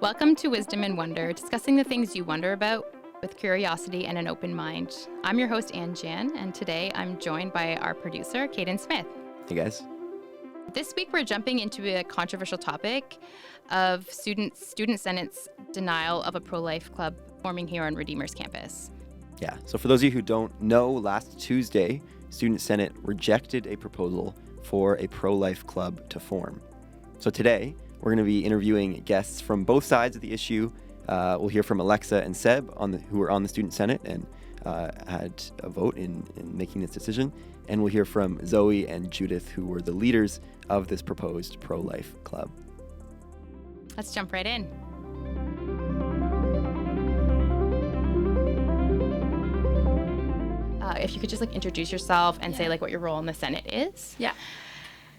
Welcome to Wisdom and Wonder, discussing the things you wonder about with curiosity and an open mind. I'm your host, Ann Jan, and today I'm joined by our producer, Caden Smith. Hey, guys. This week we're jumping into a controversial topic of Student Senate's denial of a pro-life club forming here on Redeemer's campus. Yeah, so for those of you who don't know, last Tuesday, Student Senate rejected a proposal for a pro-life club to form. So today, we're going to be interviewing guests from both sides of the issue. We'll hear from Alexa and Seb, who were on the Student Senate and had a vote in making this decision. And we'll hear from Zoe and Judith, who were the leaders of this proposed pro-life club. Let's jump right in. If you could just introduce yourself and say what your role in the Senate is. Yeah.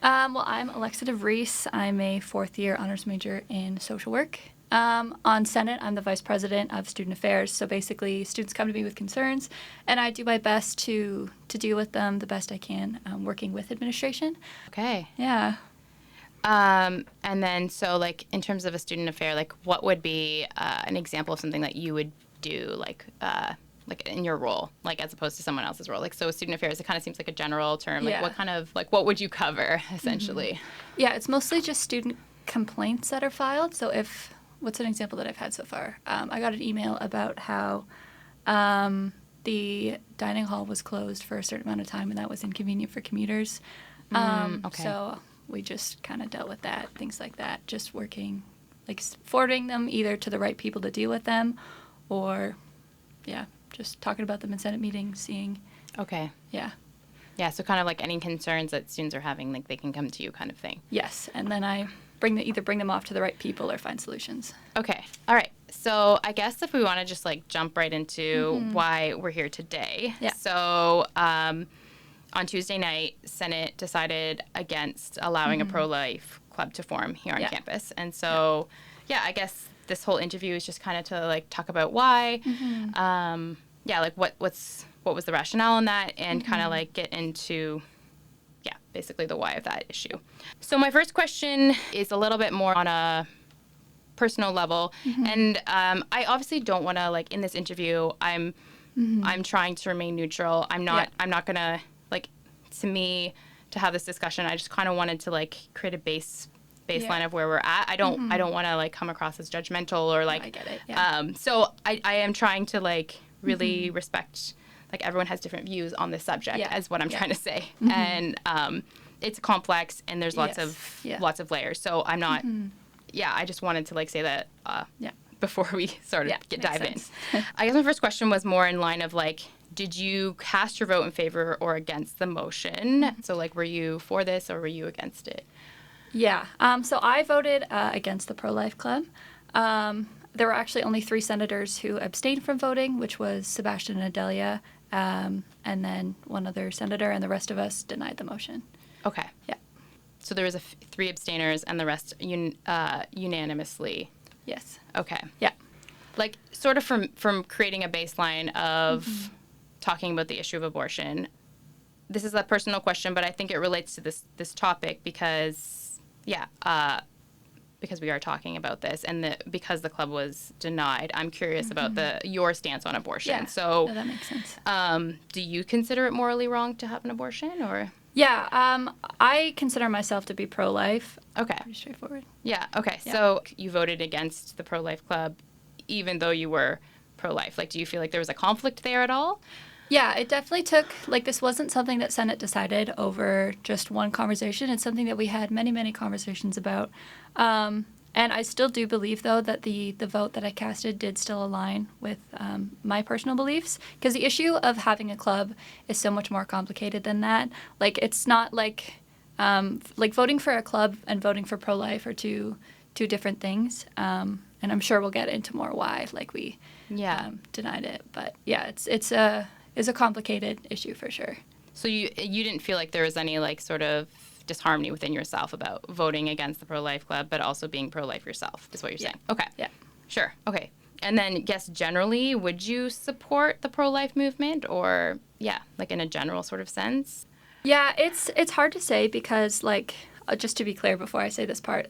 Well, I'm Alexa DeVries. I'm a fourth-year honors major in social work. On Senate, I'm the vice president of student affairs. So basically, students come to me with concerns, and I do my best to deal with them the best I can, working with administration. Okay. Yeah. And then, so in terms of a student affair, what would be an example of something that you would do, in your role, as opposed to someone else's role? So student affairs, it kind of seems like a general term. What would you cover, essentially? Mm-hmm. Yeah, it's mostly just student complaints that are filed. So what's an example that I've had so far? I got an email about how the dining hall was closed for a certain amount of time, and that was inconvenient for commuters. Okay. So we just kind of dealt with that, things like that, just working, forwarding them either to the right people to deal with them or, just talking about them in Senate meetings, seeing. Okay. Yeah. Yeah, so kind of any concerns that students are having, they can come to you kind of thing. Yes, and then I either bring them off to the right people or find solutions. Okay. All right. So I guess if we want to just jump right into why we're here today. Yeah. So on Tuesday night, Senate decided against allowing a pro-life club to form here on campus. And so, I guess this whole interview is just kind of to talk about why. What was the rationale in that, and kind of get into basically the why of that issue. So my first question is a little bit more on a personal level, and I obviously don't want to in this interview. I'm trying to remain neutral. I'm not gonna to me to have this discussion. I just kind of wanted to create a baseline of where we're at. I don't want to come across as judgmental or I get it. Yeah. So I am trying to really respect. Everyone has different views on this subject, is what I'm trying to say. And it's complex, and there's lots of layers. So I'm not, I just wanted to say that before we sort of dive in. I guess my first question was more in line of did you cast your vote in favor or against the motion? So were you for this or were you against it? Yeah. So I voted against the pro-life club. There were actually only 3 senators who abstained from voting, which was Sebastian and Adelia, and then one other senator, and the rest of us denied the motion. Okay. Yeah. So there was 3 abstainers, and the rest unanimously. Yes. Okay. Yeah. Sort of from creating a baseline of talking about the issue of abortion. This is a personal question, but I think it relates to this topic because we are talking about this, and because the club was denied, I'm curious about your stance on abortion. Yeah. So that makes sense. Do you consider it morally wrong to have an abortion, or? Yeah, I consider myself to be pro-life. Okay. Pretty straightforward. Yeah, okay. Yeah. So you voted against the pro-life club even though you were pro-life. Do you feel there was a conflict there at all? Yeah, it definitely took, this wasn't something that Senate decided over just one conversation. It's something that we had many, many conversations about. And I still do believe, though, that the vote that I casted did still align with my personal beliefs. Because the issue of having a club is so much more complicated than that. It's not voting for a club and voting for pro-life are two different things. And I'm sure we'll get into more why, we denied it. But, yeah, it's a complicated issue for sure. So you didn't feel there was any sort of disharmony within yourself about voting against the pro-life club, but also being pro-life yourself, is what you're saying? Okay. Yeah. Sure. Okay. And then, guess generally, would you support the pro-life movement, or in a general sort of sense? Yeah, it's hard to say because just to be clear before I say this part,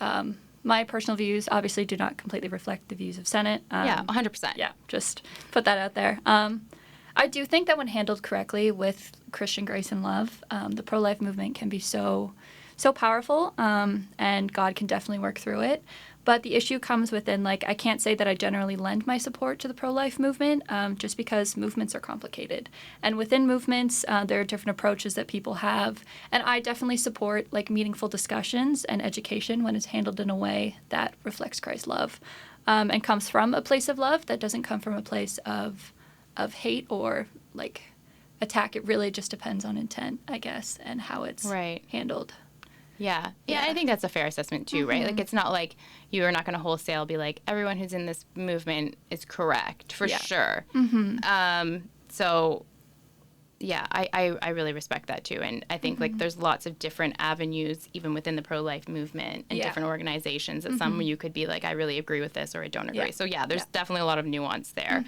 My personal views obviously do not completely reflect the views of Senate. Yeah, 100%. Yeah, just put that out there. I do think that when handled correctly with Christian grace and love, the pro-life movement can be so powerful, and God can definitely work through it. But the issue comes within, like, I can't say that I generally lend my support to the pro-life movement, just because movements are complicated. And within movements, there are different approaches that people have. And I definitely support, like, meaningful discussions and education when it's handled in a way that reflects Christ's love, and comes from a place of love that doesn't come from a place of hate or, like, attack. It really just depends on intent, I guess, and how it's handled. Yeah. I think that's a fair assessment too, right? Like, it's not like you are not going to wholesale be like, everyone who's in this movement is correct, for sure. So, yeah, I really respect that too. And I think, like, there's lots of different avenues, even within the pro-life movement and different organizations, that some you could be like, I really agree with this or I don't agree. So, yeah, there's definitely a lot of nuance there.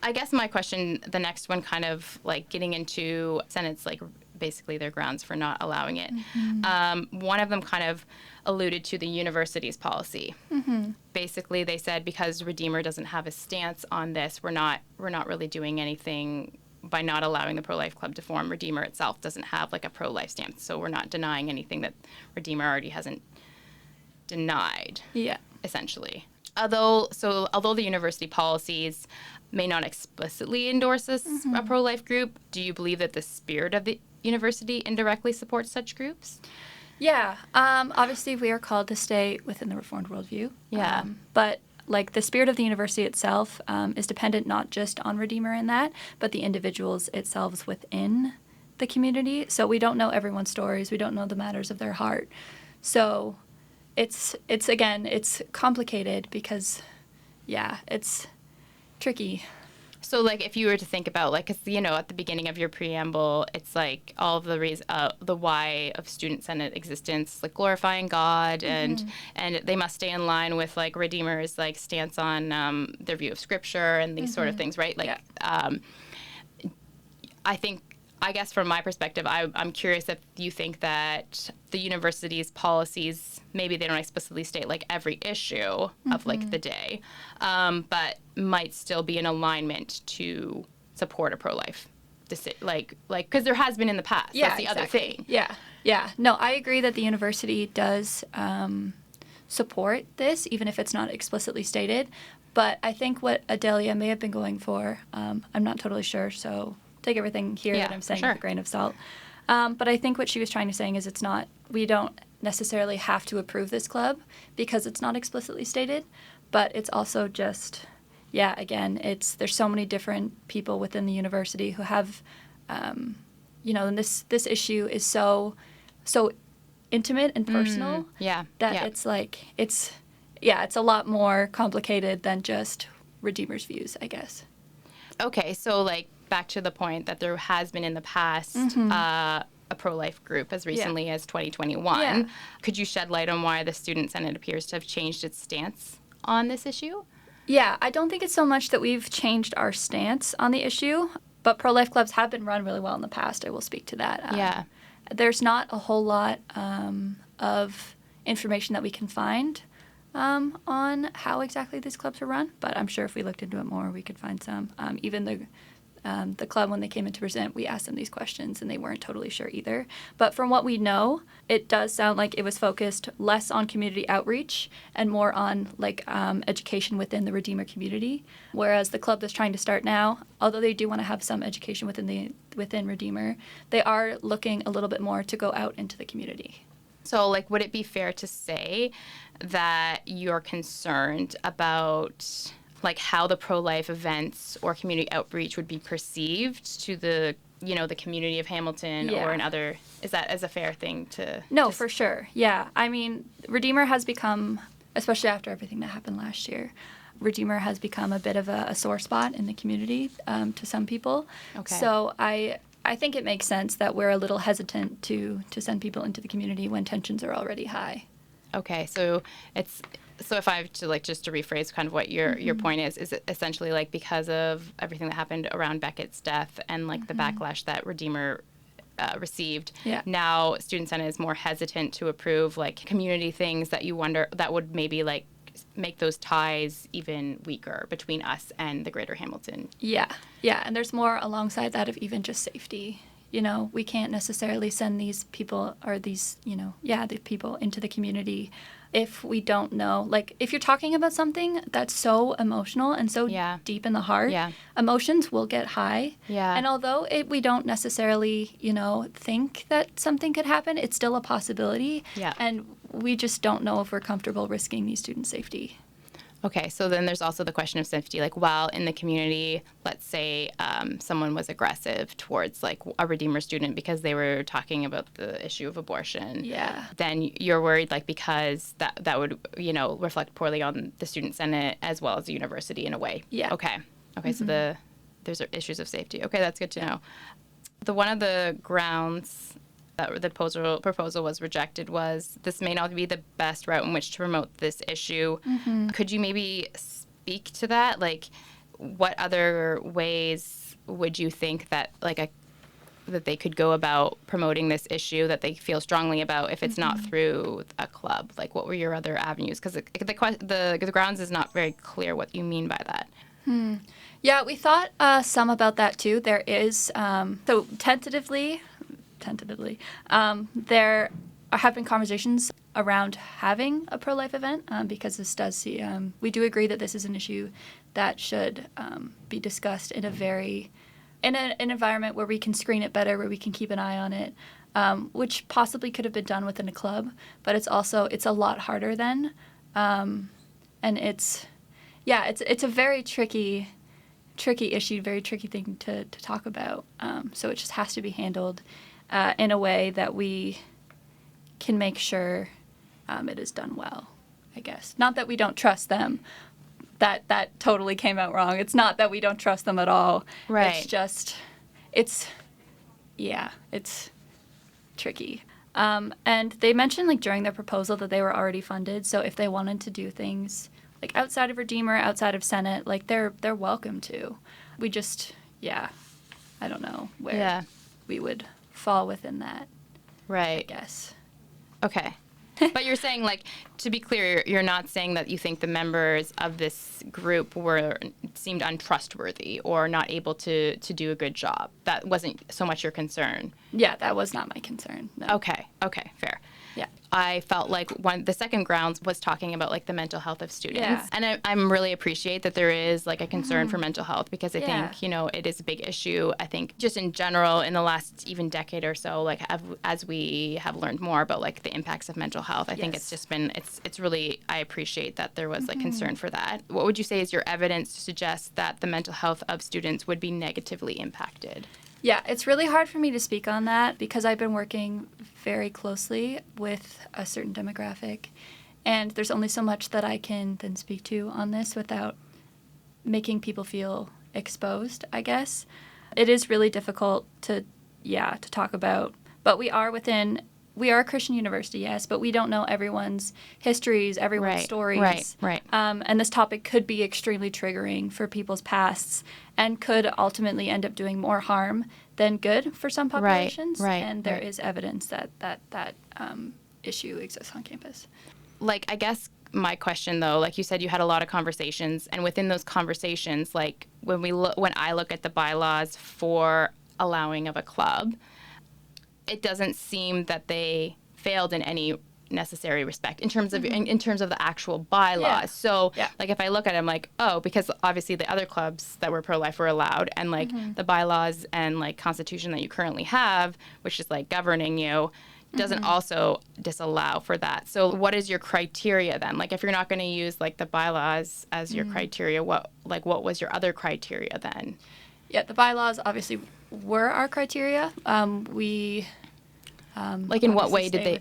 I guess my question, the next one, kind of, like, getting into Senate's, like, basically their grounds for not allowing it. One of them kind of alluded to the university's policy. Basically, they said because Redeemer doesn't have a stance on this, we're not really doing anything by not allowing the pro-life club to form. Redeemer itself doesn't have, like, a pro-life stance, so we're not denying anything that Redeemer already hasn't denied. Essentially. Although the university policies may not explicitly endorse a pro-life group, do you believe that the spirit of the university indirectly supports such groups? Yeah. Obviously, we are called to stay within the Reformed worldview. But, like, the spirit of the university itself is dependent not just on Redeemer in that, but the individuals itself within the community. So we don't know everyone's stories. We don't know the matters of their heart. So it's complicated because, it's tricky. So, like, if you were to think about, like, 'cause, you know, at the beginning of your preamble, it's like all of the why of Student Senate existence, like glorifying God, and they must stay in line with, like, Redeemer's, like, stance on their view of Scripture and these sort of things, right? Like, I guess from my perspective, I'm curious if you think that the university's policies, maybe they don't explicitly state, like, every issue of, like, the day, but might still be in alignment to support a pro-life decision, like, because there has been in the past. That's the other thing. No, I agree that the university does support this, even if it's not explicitly stated. But I think what Adelia may have been going for, I'm not totally sure, so take everything here that I'm saying with a grain of salt. But I think what she was trying to say is we don't necessarily have to approve this club because it's not explicitly stated, but it's also just, again, there's so many different people within the university who have, and this issue is so intimate and personal that it's like, it's a lot more complicated than just Redeemer's views, I guess. Okay, so, like, back to the point that there has been in the past a pro-life group as recently as 2021. Could you shed light on why the Student Senate appears to have changed its stance on this issue? Yeah, I don't think it's so much that we've changed our stance on the issue, but pro-life clubs have been run really well in the past. I will speak to that. There's not a whole lot of information that we can find on how exactly these clubs are run, but I'm sure if we looked into it more, we could find some. Even the club, when they came in to present, we asked them these questions, and they weren't totally sure either. But from what we know, it does sound like it was focused less on community outreach and more on, like, education within the Redeemer community, whereas the club that's trying to start now, although they do want to have some education within Redeemer, they are looking a little bit more to go out into the community. So, like, would it be fair to say that you're concerned about, like, how the pro-life events or community outreach would be perceived to the community of Hamilton or in other, is that as a fair thing to? No, for sure. Yeah. I mean, Redeemer has become, especially after everything that happened last year, Redeemer has become a bit of a sore spot in the community to some people. Okay. So I think it makes sense that we're a little hesitant to send people into the community when tensions are already high. Okay, so if I have to, like, just to rephrase kind of what your point is it essentially, like, because of everything that happened around Beckett's death and, like, the backlash that Redeemer received. Yeah. Now Student Senate is more hesitant to approve like community things that you wonder that would maybe like make those ties even weaker between us and the greater Hamilton. Yeah. Yeah. And there's more alongside that of even just safety. You know, we can't necessarily send these people or these, you know, the people into the community if we don't know. Like, if you're talking about something that's so emotional and so deep in the heart, emotions will get high. Yeah. And although we don't necessarily, you know, think that something could happen, it's still a possibility. Yeah. And we just don't know if we're comfortable risking these students' safety. Okay, so then there's also the question of safety. Like, while in the community, let's say someone was aggressive towards like a Redeemer student because they were talking about the issue of abortion. Yeah. Then you're worried, like, because that would, you know, reflect poorly on the Student Senate as well as the university in a way. Yeah. Okay. So there's issues of safety. Okay, that's good to know. One of the grounds that the proposal was rejected was this may not be the best route in which to promote this issue. Mm-hmm. Could you maybe speak to that? Like, what other ways would you think that that they could go about promoting this issue that they feel strongly about if it's not through a club? Like, what were your other avenues? Because the grounds is not very clear what you mean by that. Yeah, we thought some about that too. There is, so tentatively, there have been conversations around having a pro-life event because this does see, we do agree that this is an issue that should be discussed in an environment where we can screen it better, where we can keep an eye on it, which possibly could have been done within a club, but it's a lot harder then. And it's a very tricky issue, very tricky thing to talk about. So it just has to be handled in a way that we can make sure it is done well, I guess. Not that we don't trust them. That totally came out wrong. It's not that we don't trust them at all. Right. It's just, it's tricky. And they mentioned, like, during their proposal that they were already funded. So if they wanted to do things, like, outside of Redeemer, outside of Senate, like, they're welcome to. We just, I don't know where we would fall within that. Right. I guess. Okay. But you're saying, like, to be clear, you're not saying that you think the members of this group seemed untrustworthy or not able to do a good job. That wasn't so much your concern. Yeah, that was not my concern. No. Okay, fair. Yeah. I felt like the second grounds was talking about, like, the mental health of students. Yeah. And I'm really appreciate that there is, like, a concern for mental health because I think, you know, it is a big issue. I think just in general in the last even decade or so, like, as we have learned more about, like, the impacts of mental health, I think it's just been, it's really, I appreciate that there was, like, concern for that. What would you say is your evidence to suggest that the mental health of students would be negatively impacted? Yeah, it's really hard for me to speak on that because I've been working very closely with a certain demographic, and there's only so much that I can then speak to on this without making people feel exposed, I guess. It is really difficult to talk about, but we are a Christian university, yes, but we don't know everyone's histories, everyone's stories. Right. And this topic could be extremely triggering for people's pasts and could ultimately end up doing more harm than good for some populations. And there is evidence that issue exists on campus. Like, I guess my question, though, like you said, you had a lot of conversations, and within those conversations, like, when I look at the bylaws for allowing of a club, it doesn't seem that they failed in any necessary respect in terms of in terms of the actual bylaws. So like, if I look at it, I'm like, oh, because obviously the other clubs that were pro-life were allowed, and like the bylaws and like constitution that you currently have, which is like governing you, doesn't also disallow for that. So what is your criteria then? Like, if you're not going to use like the bylaws as your criteria, what was your other criteria then? Yeah, the bylaws obviously were our criteria. Like, in what way did they?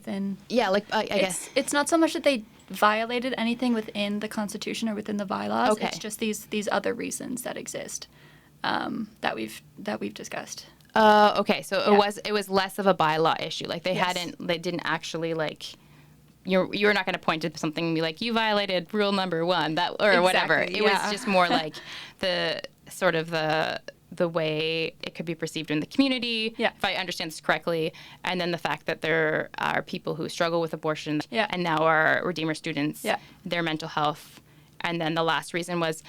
I guess it's not so much that they violated anything within the Constitution or within the bylaws. Okay. It's just these other reasons that exist that we've discussed. Okay, so it was less of a bylaw issue. Like, they didn't actually, like, you're not going to point to something and be like, you violated rule number 1 whatever. It was just more like the sort of the the way it could be perceived in the community, Yeah. if I understand this correctly, and then the fact that there are people who struggle with abortion Yeah. and now are Redeemer students, Yeah. their mental health. And then the last reason was,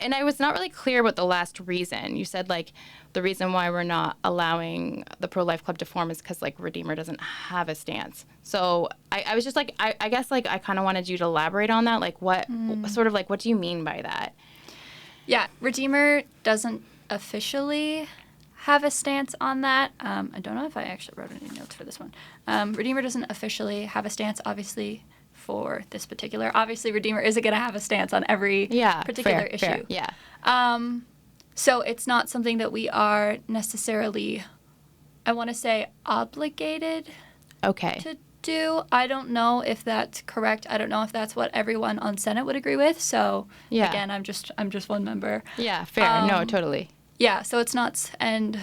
and I was not really clear about the last reason. You said, like, the reason why we're not allowing the pro-life club to form is because, like, Redeemer doesn't have a stance. So I was just like, I guess, like, I kind of wanted you to elaborate on that. Like, what, sort of, like, what do you mean by that? Yeah, Redeemer doesn't officially have a stance on that. I don't know if I actually wrote any notes for this one. Redeemer doesn't officially have a stance, obviously, for this particular. Obviously, Redeemer isn't going to have a stance on every particular issue. Fair, yeah. So it's not something that we are necessarily, I want to say, obligated to do. I don't know if that's correct. I don't know if that's what everyone on Senate would agree with. So again, I'm just one member. Yeah, fair. No, totally. Yeah, so it's not, and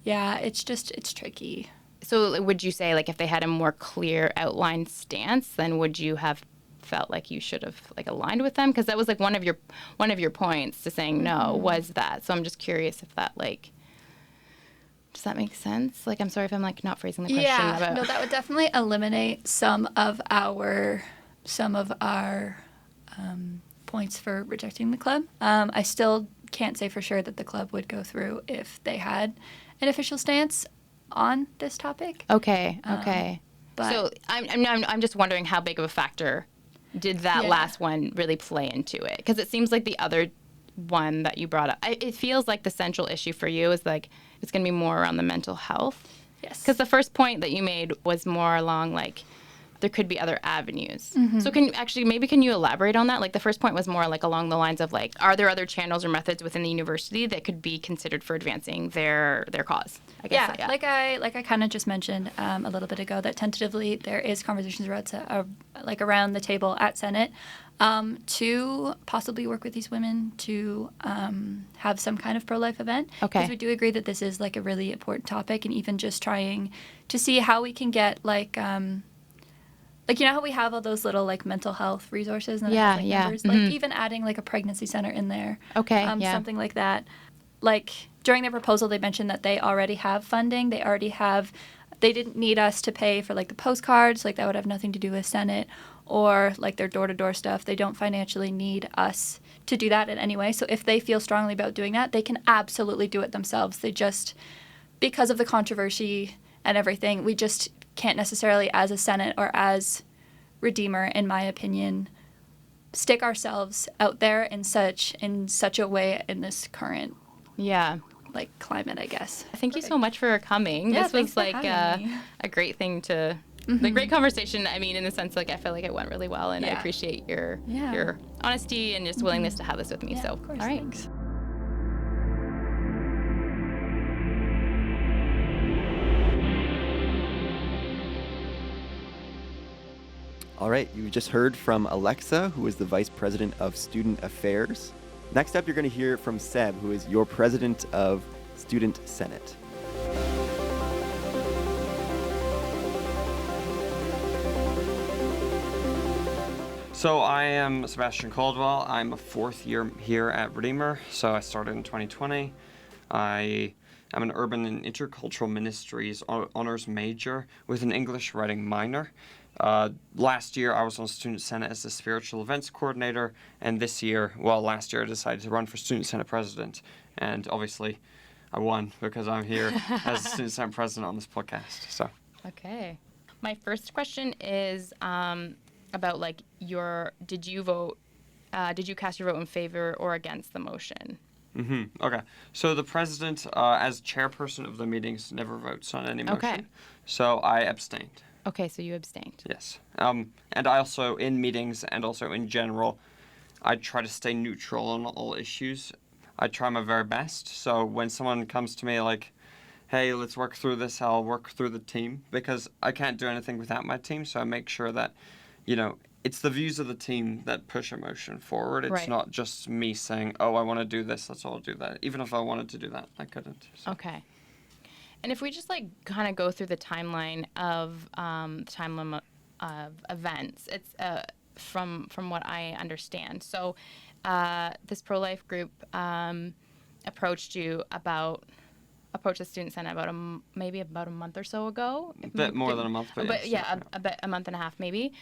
yeah, it's tricky. So would you say, like, if they had a more clear outlined stance, then would you have felt like you should have, like, aligned with them? Because that was, like, one of your points to saying no was that. So I'm just curious if that, like, does that make sense? Like, I'm sorry if I'm, like, not phrasing the question. Yeah, no, that would definitely eliminate some of our points for rejecting the club. I still can't say for sure that the club would go through if they had an official stance on this topic. Okay. But So I'm just wondering how big of a factor did that last one really play into it? Because it seems like the other one that you brought up, it feels like the central issue for you is, like, it's going to be more around the mental health. yes. Because the first point that you made was more along, like, there could be other avenues. So can you elaborate on that? Like, the first point was more, like, along the lines of, like, are there other channels or methods within the university that could be considered for advancing their cause? I guess. Yeah, like I kind of just mentioned a little bit ago, that tentatively there is conversations around the table at Senate to possibly work with these women to have some kind of pro-life event. Okay. Because we do agree that this is, like, a really important topic, and even just trying to see how we can get, like, you know how we have all those little, like, mental health resources and Yeah, numbers? Like, even adding, like, a pregnancy center in there. Okay, Something like that. Like, during their proposal, they mentioned that they already have funding. They didn't need us to pay for, like, the postcards. Like, that would have nothing to do with Senate or, like, their door-to-door stuff. They don't financially need us to do that in any way. So if they feel strongly about doing that, they can absolutely do it themselves. They just, because of the controversy and everything, we just can't necessarily, as a Senate or as Redeemer, in my opinion, stick ourselves out there in such a way in this current like climate, I guess. Thank you so much for coming. Yeah, this was like me. a great thing to the great conversation. I mean, in the sense, like, I feel like it went really well, and I appreciate your honesty and just willingness to have this with me. Yeah, so of course, all right. thanks. All right, you just heard from Alexa, who is the Vice President of Student Affairs. Next up, you're going to hear from Seb, who is your President of Student Senate. So I am Sebastian Caldwell. I'm a fourth year here at Redeemer. So I started in 2020. I am an Urban and Intercultural Ministries honors major with an English writing minor. Last year, I was on Student Senate as the Spiritual Events Coordinator, and last year I decided to run for Student Senate President, and obviously I won because I'm here as Student Senate President on this podcast. So. Okay. My first question is about, like, did you cast your vote in favor or against the motion? Okay. So the President, as chairperson of the meetings, never votes on any motion. Okay. So I abstained. Okay, so you abstained. Yes. And I also, in meetings and also in general, I try to stay neutral on all issues. I try my very best. So when someone comes to me like, hey, let's work through this, I'll work through the team, because I can't do anything without my team. So I make sure that, it's the views of the team that push a motion forward. It's not just me saying, oh, I want to do this, let's all do that. Even if I wanted to do that, I couldn't. So. Okay. And if we just, like, kind of go through the timeline of events, it's from what I understand. So this pro-life group approached the Student Senate maybe about a month or so ago. A bit more than a month, but yeah, a month and a half maybe.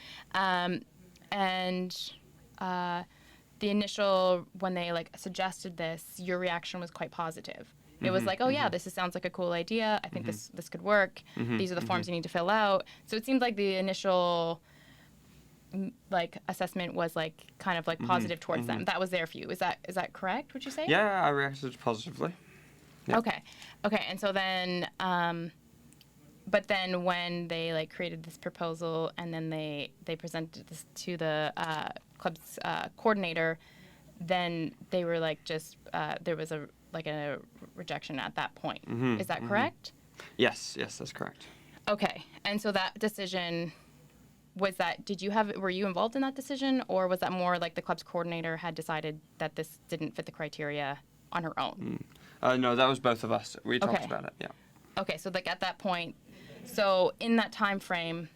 The initial, when they like suggested this, your reaction was quite positive. It was like, oh yeah, this sounds like a cool idea. I think this could work. These are the forms you need to fill out. So it seemed like the initial like assessment was like kind of like positive towards them. That was their view. Is that correct? Would you say? Yeah, I reacted positively. Yeah. Okay, and so then, but then when they like created this proposal and then they presented this to the club's coordinator, then they were like just there was a rejection at that point. Is that correct? Yes, that's correct. Okay, and so that decision were you involved in that decision, or was that more like the club's coordinator had decided that this didn't fit the criteria on her own? No, that was both of us. We talked about it. Yeah. Okay, so like at that point, so in that time frame,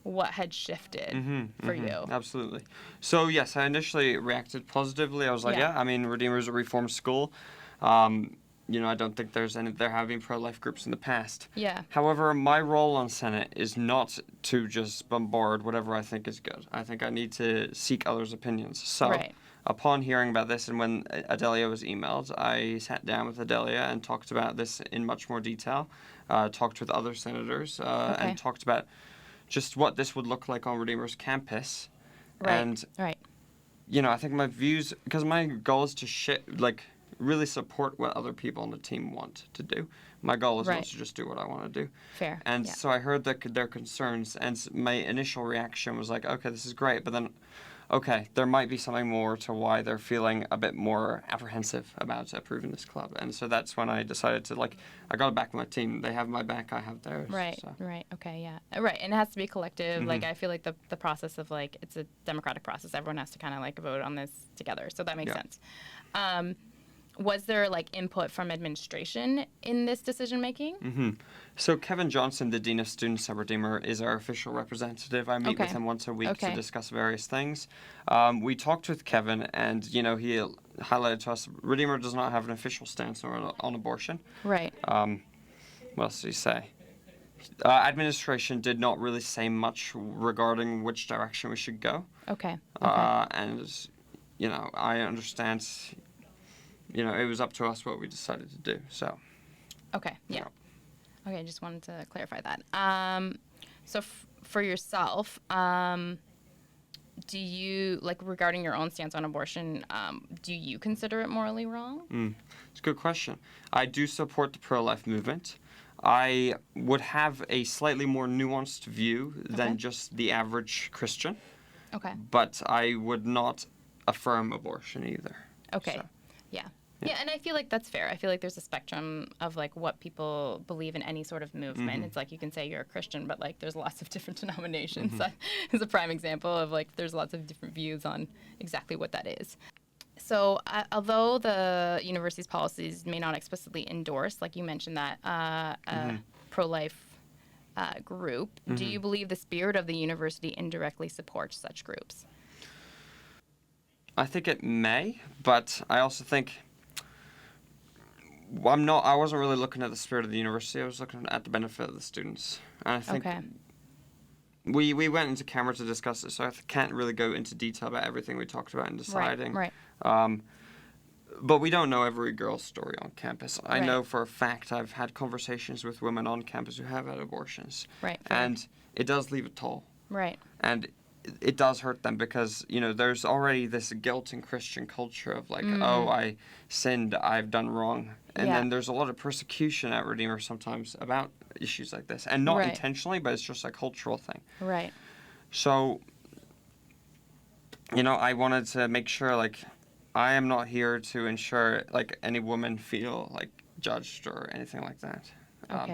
what had shifted for you? Absolutely. So yes, I initially reacted positively. I was like, I mean, Redeemer is a reformed school. I don't think there have been pro-life groups in the past. Yeah. However, my role on Senate is not to just bombard whatever I think is good. I think I need to seek others' opinions. So, upon hearing about this and when Adelia was emailed, I sat down with Adelia and talked about this in much more detail, talked with other senators, and talked about just what this would look like on Redeemer's campus. And, I think my views, because my goal is to really support what other people on the team want to do. My goal is not to just do what I want to do. Fair. And so I heard their concerns, and my initial reaction was like, okay, this is great, but then, okay, there might be something more to why they're feeling a bit more apprehensive about approving this club. And so that's when I decided to, I got back my team. They have my back, I have theirs. Right, so. right, okay, yeah. Right, and it has to be collective. Like, I feel like the process of, it's a democratic process. Everyone has to kind of, vote on this together. So that makes sense. Was there input from administration in this decision making? So Kevin Johnson, the Dean of Students at Redeemer, is our official representative. I meet with him once a week to discuss various things. We talked with Kevin, and he highlighted to us Redeemer does not have an official stance on abortion. Right. What else did he say? Administration did not really say much regarding which direction we should go. Okay. And I understand. It was up to us what we decided to do. So. Okay. Yeah. Okay. I just wanted to clarify that. So for yourself, do you regarding your own stance on abortion? Do you consider it morally wrong? It's a good question. I do support the pro-life movement. I would have a slightly more nuanced view than just the average Christian. Okay. But I would not affirm abortion either. Okay. So. Yeah, and I feel like that's fair. I feel like there's a spectrum of what people believe in any sort of movement. It's you can say you're a Christian, but there's lots of different denominations. That is a prime example of there's lots of different views on exactly what that is. So although the university's policies may not explicitly endorse, like you mentioned, that pro-life group, do you believe the spirit of the university indirectly supports such groups? I think it may, but I also think I wasn't really looking at the spirit of the university. I was looking at the benefit of the students. And I think we went into camera to discuss it, so I can't really go into detail about everything we talked about in deciding. Right. But we don't know every girl's story on campus. I know for a fact I've had conversations with women on campus who have had abortions. Right. And it does leave a toll. Right. And it does hurt them because, there's already this guilt in Christian culture of oh, I sinned, I've done wrong. And then there's a lot of persecution at Redeemer sometimes about issues like this. And not intentionally, but it's just a cultural thing. Right. So, I wanted to make sure, I am not here to ensure, any woman feel, judged or anything like that.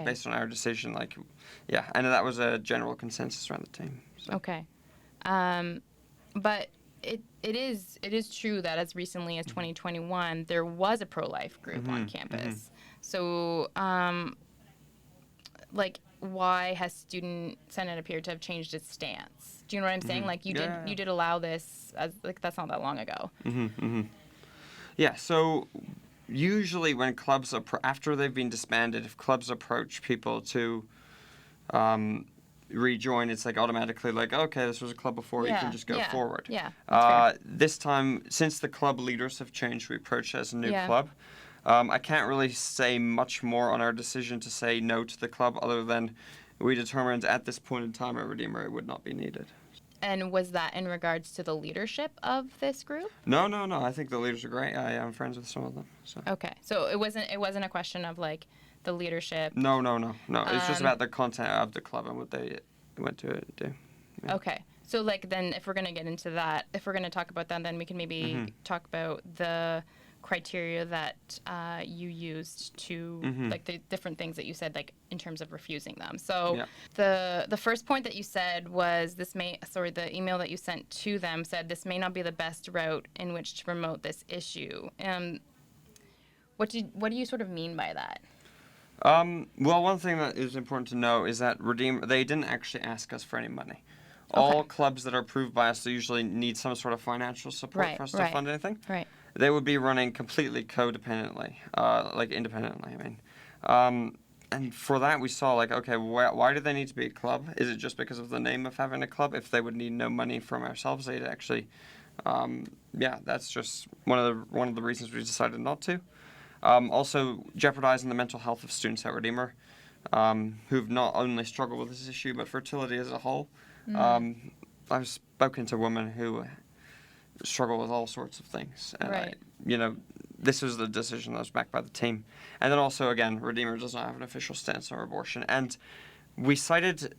Based on our decision, and that was a general consensus around the team. So. Okay. But it is true that as recently as 2021, there was a pro-life group on campus. So, why has Student Senate appeared to have changed its stance? Do you know what I'm saying? You did allow this as that's not that long ago. Yeah, so usually when clubs, after they've been disbanded, if clubs approach people to rejoin, it's like automatically like, okay, this was a club before, you can just go forward. Yeah, that's fair. This time, since the club leaders have changed, we approach it as a new Yeah. club. I can't really say much more on our decision to say no to the club, other than we determined at this point in time at Redeemer it would not be needed. And was that in regards to the leadership of this group? No. I think the leaders are great. I am friends with some of them. So. Okay, so it wasn't a question of like the leadership. No. It's just about the content of the club and what they went to do. Yeah. Okay, so like then if we're gonna get into that, if we're gonna talk about that, then we can maybe talk about the criteria that you used to like the different things that you said, like in terms of refusing them. So the first point that you said was the email that you sent to them said this may not be the best route in which to promote this issue. What do you sort of mean by that? Well, one thing that is important to know is that Redeemer, they didn't actually ask us for any money. All clubs that are approved by us, they usually need some sort of financial support for us to fund anything. Right. They would be running completely codependently, like independently, I mean. And for that, we saw, like, okay, why do they need to be a club? Is it just because of the name of having a club? If they would need no money from ourselves, they'd actually, that's just one of the reasons we decided not to. Also, jeopardizing the mental health of students at Redeemer, who've not only struggled with this issue, but fertility as a whole. I've spoken to women who struggle with all sorts of things. And this was the decision that was backed by the team. And then also, again, Redeemer does not have an official stance on abortion. And we cited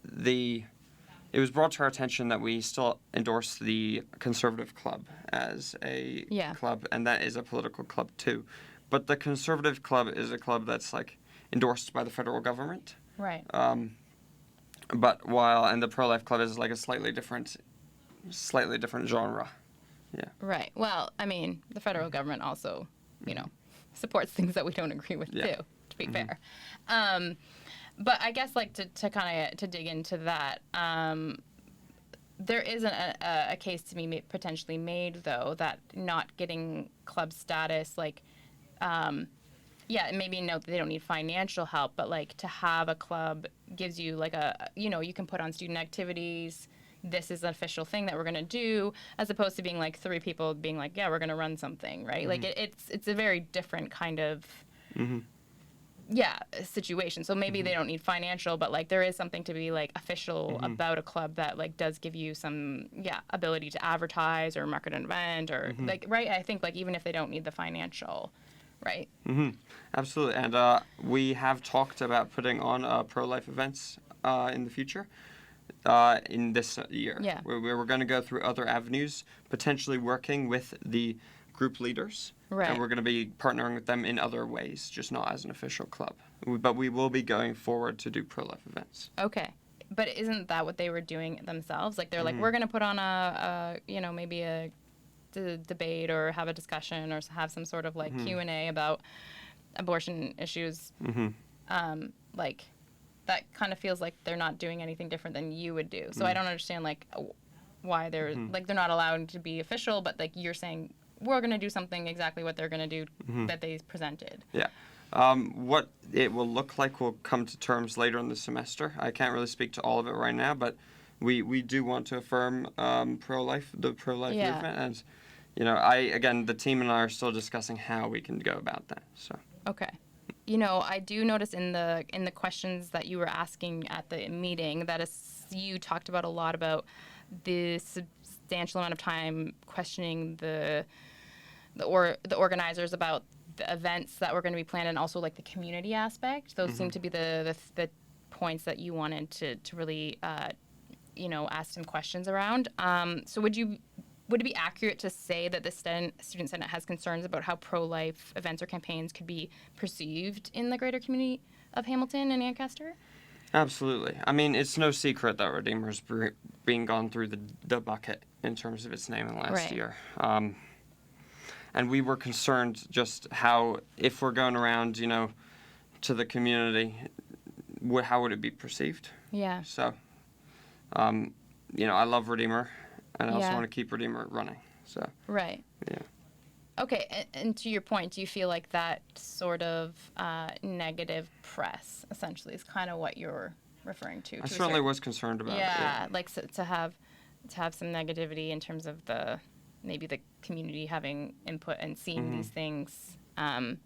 it was brought to our attention that we still endorse the Conservative Club as a club, and that is a political club too. But the Conservative Club is a club that's like endorsed by the federal government. Right. But and the Pro-Life Club is like a slightly different genre. Yeah. Right. Well, I mean, the federal government also, supports things that we don't agree with too, to be fair. But I guess like to kind of to dig into that, there isn't a case to be potentially made though that not getting club status, like, maybe note that they don't need financial help, but like to have a club gives you like you can put on student activities. This is an official thing that we're going to do, as opposed to being like three people being like, we're going to run something, right? Like it's a very different kind of situation. So maybe they don't need financial, but like there is something to be like official about a club that like does give you some ability to advertise or market an event or like, right? I think like even if they don't need the financial, right? Absolutely. And we have talked about putting on pro-life events in the future. In this year. Yeah. We're going to go through other avenues, potentially working with the group leaders. Right. And we're going to be partnering with them in other ways, just not as an official club. But we will be going forward to do pro-life events. Okay. But isn't that what they were doing themselves? Like they're like, we're going to put on maybe a debate or have a discussion or have some sort of like Q&A about abortion issues. Like that kind of feels like they're not doing anything different than you would do. So I don't understand like why they're like they're not allowed to be official, but like you're saying we're going to do something exactly what they're going to do that they presented. Yeah. What it will look like will come to terms later in the semester. I can't really speak to all of it right now, but we do want to affirm the pro-life movement, and the team and I are still discussing how we can go about that. So. Okay. I do notice in the questions that you were asking at the meeting that you talked about a lot about the substantial amount of time questioning the organizers about the events that were going to be planned and also like the community aspect. Those seem to be the points that you wanted to really ask some questions around. So would it be accurate to say that the Student Senate has concerns about how pro-life events or campaigns could be perceived in the greater community of Hamilton and Ancaster? Absolutely. I mean, it's no secret that Redeemer's being gone through the bucket in terms of its name in the last year. And we were concerned just how, if we're going around, to the community, how would it be perceived? Yeah. So, I love Redeemer. And I also want to keep Redeemer running. So. Right. Yeah. Okay, and to your point, do you feel like that sort of negative press essentially is kind of what you're referring to? I certainly was concerned about it. Yeah, like to have some negativity in terms of maybe the community having input and seeing these things. I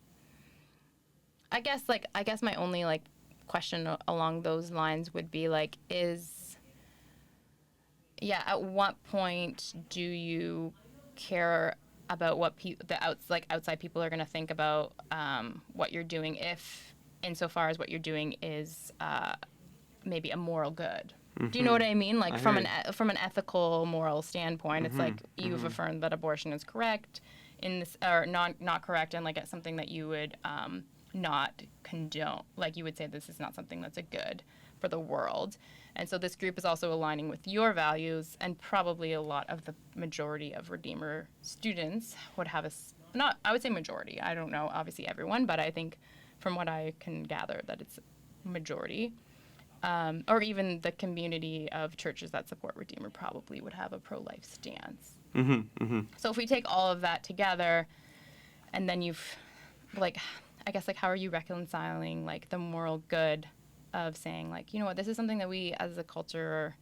guess my only like question along those lines would be like, at what point do you care about what outside people are going to think about what you're doing, if insofar as what you're doing is maybe a moral good? Do you know what I mean? Like from an ethical, moral standpoint, it's like you've affirmed that abortion is correct in this, or not correct, and like it's something that you would not condone. Like you would say this is not something that's a good for the world. And so this group is also aligning with your values, and probably a lot of the majority of Redeemer students would have I would say majority. I don't know, obviously everyone, but I think from what I can gather that it's majority. Or even the community of churches that support Redeemer probably would have a pro-life stance. So if we take all of that together, and then you've, like, I guess, like, how are you reconciling, like, the moral good of saying, like, you know what, this is something that we as a culture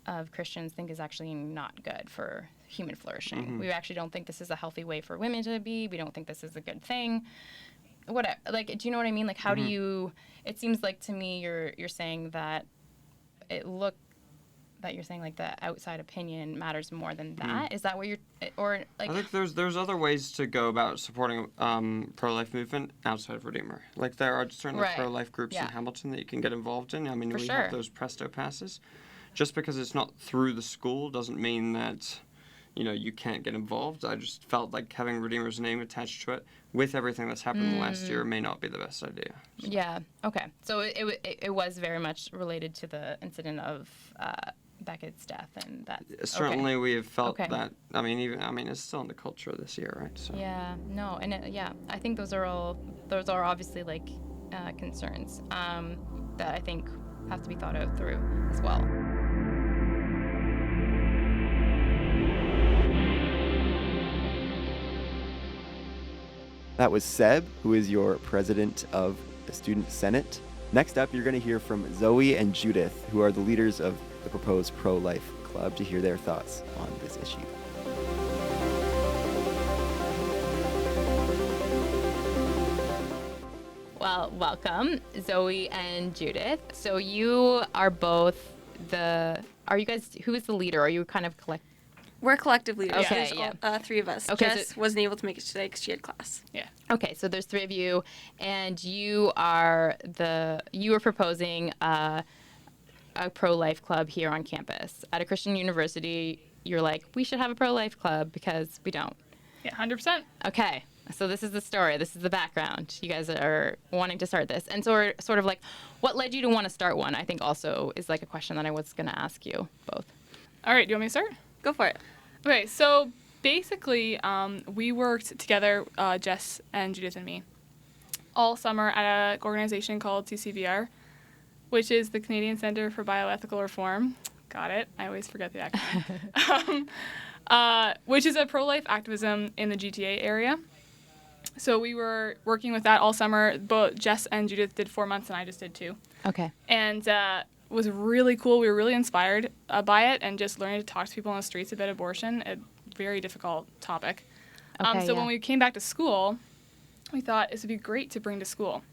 of Christians think is actually not good for human flourishing. We actually don't think this is a healthy way for women to be. We don't think this is a good thing. What, like, do you know what I mean? Like, how do you? It seems like to me you're saying that you're saying like the outside opinion matters more than that. Is that what you're, or like? I think there's other ways to go about supporting pro-life movement outside of Redeemer. Like there are certainly pro-life groups in Hamilton that you can get involved in. I mean, we have those Presto passes. Just because it's not through the school doesn't mean that, you know, you can't get involved. I just felt like having Redeemer's name attached to it with everything that's happened in the last year may not be the best idea. So. Yeah. Okay. So it was very much related to the incident of Beckett's death, and that. Certainly, we have felt that. I mean, it's still in the culture this year, right? So. Yeah. No. And I think those are obviously like concerns that I think have to be thought out through as well. That was Seb, who is your president of the Student Senate. Next up, you're going to hear from Zoe and Judith, who are the leaders of the proposed pro-life club, to hear their thoughts on this issue. Well, welcome, Zoe and Judith. So you are both are you guys, who is the leader? Are you kind of We're collective leaders. Okay, There's three of us. Okay, Jess wasn't able to make it today because she had class. Yeah. Okay, so there's three of you, and you are proposing a pro-life club here on campus. At a Christian university, you're like, we should have a pro-life club because we don't. Yeah, 100%. Okay, so this is the story. This is the background. You guys are wanting to start this. And so we're sort of like, what led you to want to start one, I think also is like a question that I was going to ask you both. All right, do you want me to start? Go for it. Okay, so basically, we worked together, Jess and Judith and me, all summer at an organization called CCBR, which is the Canadian Centre for Bioethical Reform. Got it. I always forget the acronym. Which is a pro-life activism in the GTA area. So we were working with that all summer. Both Jess and Judith did 4 months, and I just did 2. Okay. And was really cool. We were really inspired by it, and just learning to talk to people on the streets about abortion, a very difficult topic. So when we came back to school, we thought this would be great to bring to school.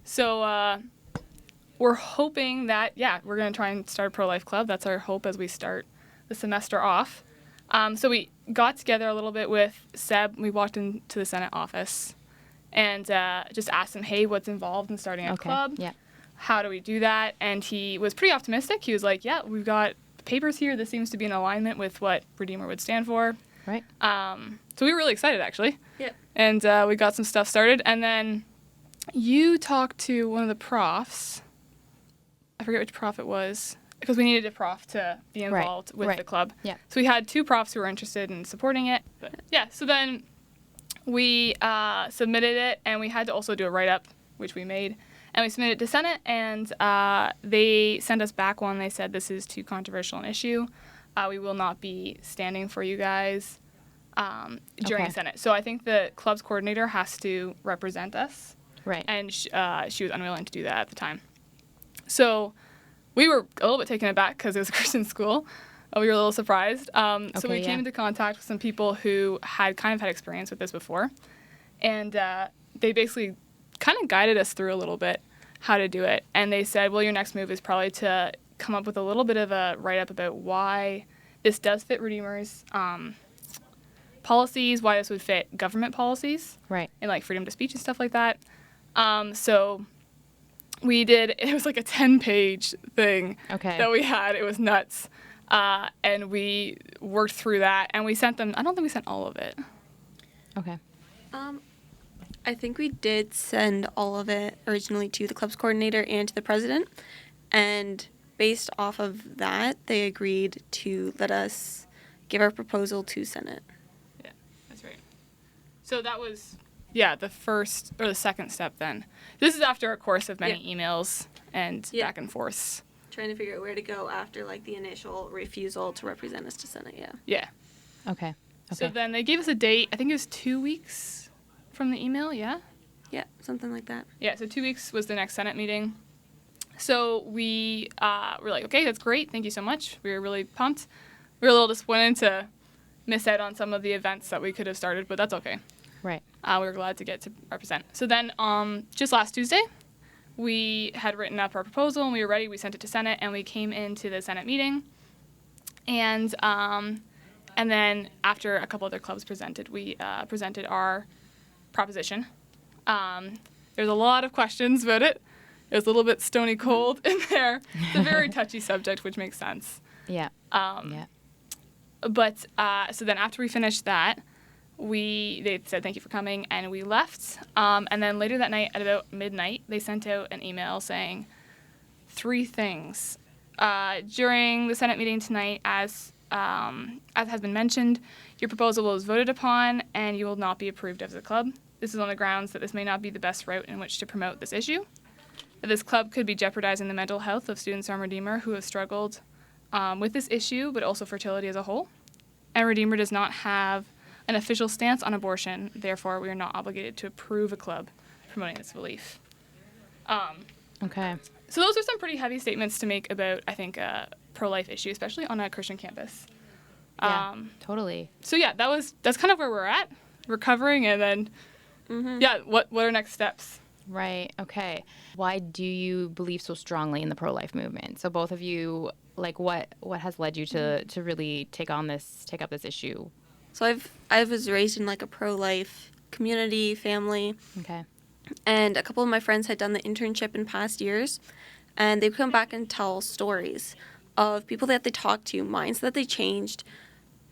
So we're hoping that, we're going to try and start a pro-life club. That's our hope as we start the semester off. So we got together a little bit with Seb. We walked into the Senate office and just asked him, hey, what's involved in starting a club? Yeah. How do we do that? And he was pretty optimistic. He was like, yeah, we've got papers here. This seems to be in alignment with what Redeemer would stand for. Right. So we were really excited, actually. Yeah. And we got some stuff started. And then you talked to one of the profs. I forget which prof it was, because we needed a prof to be involved with the club. Yeah. So we had 2 profs who were interested in supporting it. But so then we submitted it, and we had to also do a write-up, which we made. And we submitted it to Senate, and they sent us back one. They said, this is too controversial an issue. We will not be standing for you guys. during Senate. So I think the club's coordinator has to represent us. Right. And she was unwilling to do that at the time. So we were a little bit taken aback because it was a Christian school. We were a little surprised. So we came into contact with some people who had kind of had experience with this before. And they basically kind of guided us through a little bit how to do it. And they said, well, your next move is probably to come up with a little bit of a write-up about why this does fit Redeemer's policies, why this would fit government policies. Right. And like freedom to speech and stuff like that. So we did, it was like a 10-page thing that we had. It was nuts. And we worked through that, and we sent them, I don't think we sent all of it. Okay. I think we did send all of it originally to the club's coordinator and to the president. And based off of that, they agreed to let us give our proposal to Senate. Yeah, that's right. So that was, the first or the second step then. This is after a course of many emails and back and forth. Trying to figure out where to go after, like, the initial refusal to represent us to Senate, Yeah. Okay. So then they gave us a date. I think it was 2 weeks from the email, Yeah, something like that. Yeah, so 2 weeks was the next Senate meeting. So we were like, okay, that's great. Thank you so much. We were really pumped. We were a little disappointed to miss out on some of the events that we could have started, but that's okay. Right. We were glad to get to represent. So then just last Tuesday, we had written up our proposal, and we were ready. We sent it to Senate, and we came into the Senate meeting. And then after a couple other clubs presented, we presented our proposition. There's a lot of questions about it. It was a little bit stony cold in there. It's a very touchy subject, which makes sense. Yeah. But so then after we finished that, they said thank you for coming, and we left. And then later that night, at about midnight, they sent out an email saying 3 things. During the Senate meeting tonight, as has been mentioned, your proposal was voted upon, and you will not be approved as a club. This is on the grounds that this may not be the best route in which to promote this issue. That this club could be jeopardizing the mental health of students from Redeemer who have struggled with this issue, but also fertility as a whole. And Redeemer does not have an official stance on abortion. Therefore, we are not obligated to approve a club promoting this belief. Okay. So those are some pretty heavy statements to make about, I think, a pro-life issue, especially on a Christian campus. Yeah, totally. So yeah, that's kind of where we're at, recovering, and then what are next steps? Right. Okay. Why do you believe so strongly in the pro-life movement? So both of you, like, what has led you to really take up this issue? So I was raised in, like, a pro-life community, family. Okay. And a couple of my friends had done the internship in past years, and they'd come back and tell stories of people that they talked to, minds that they changed,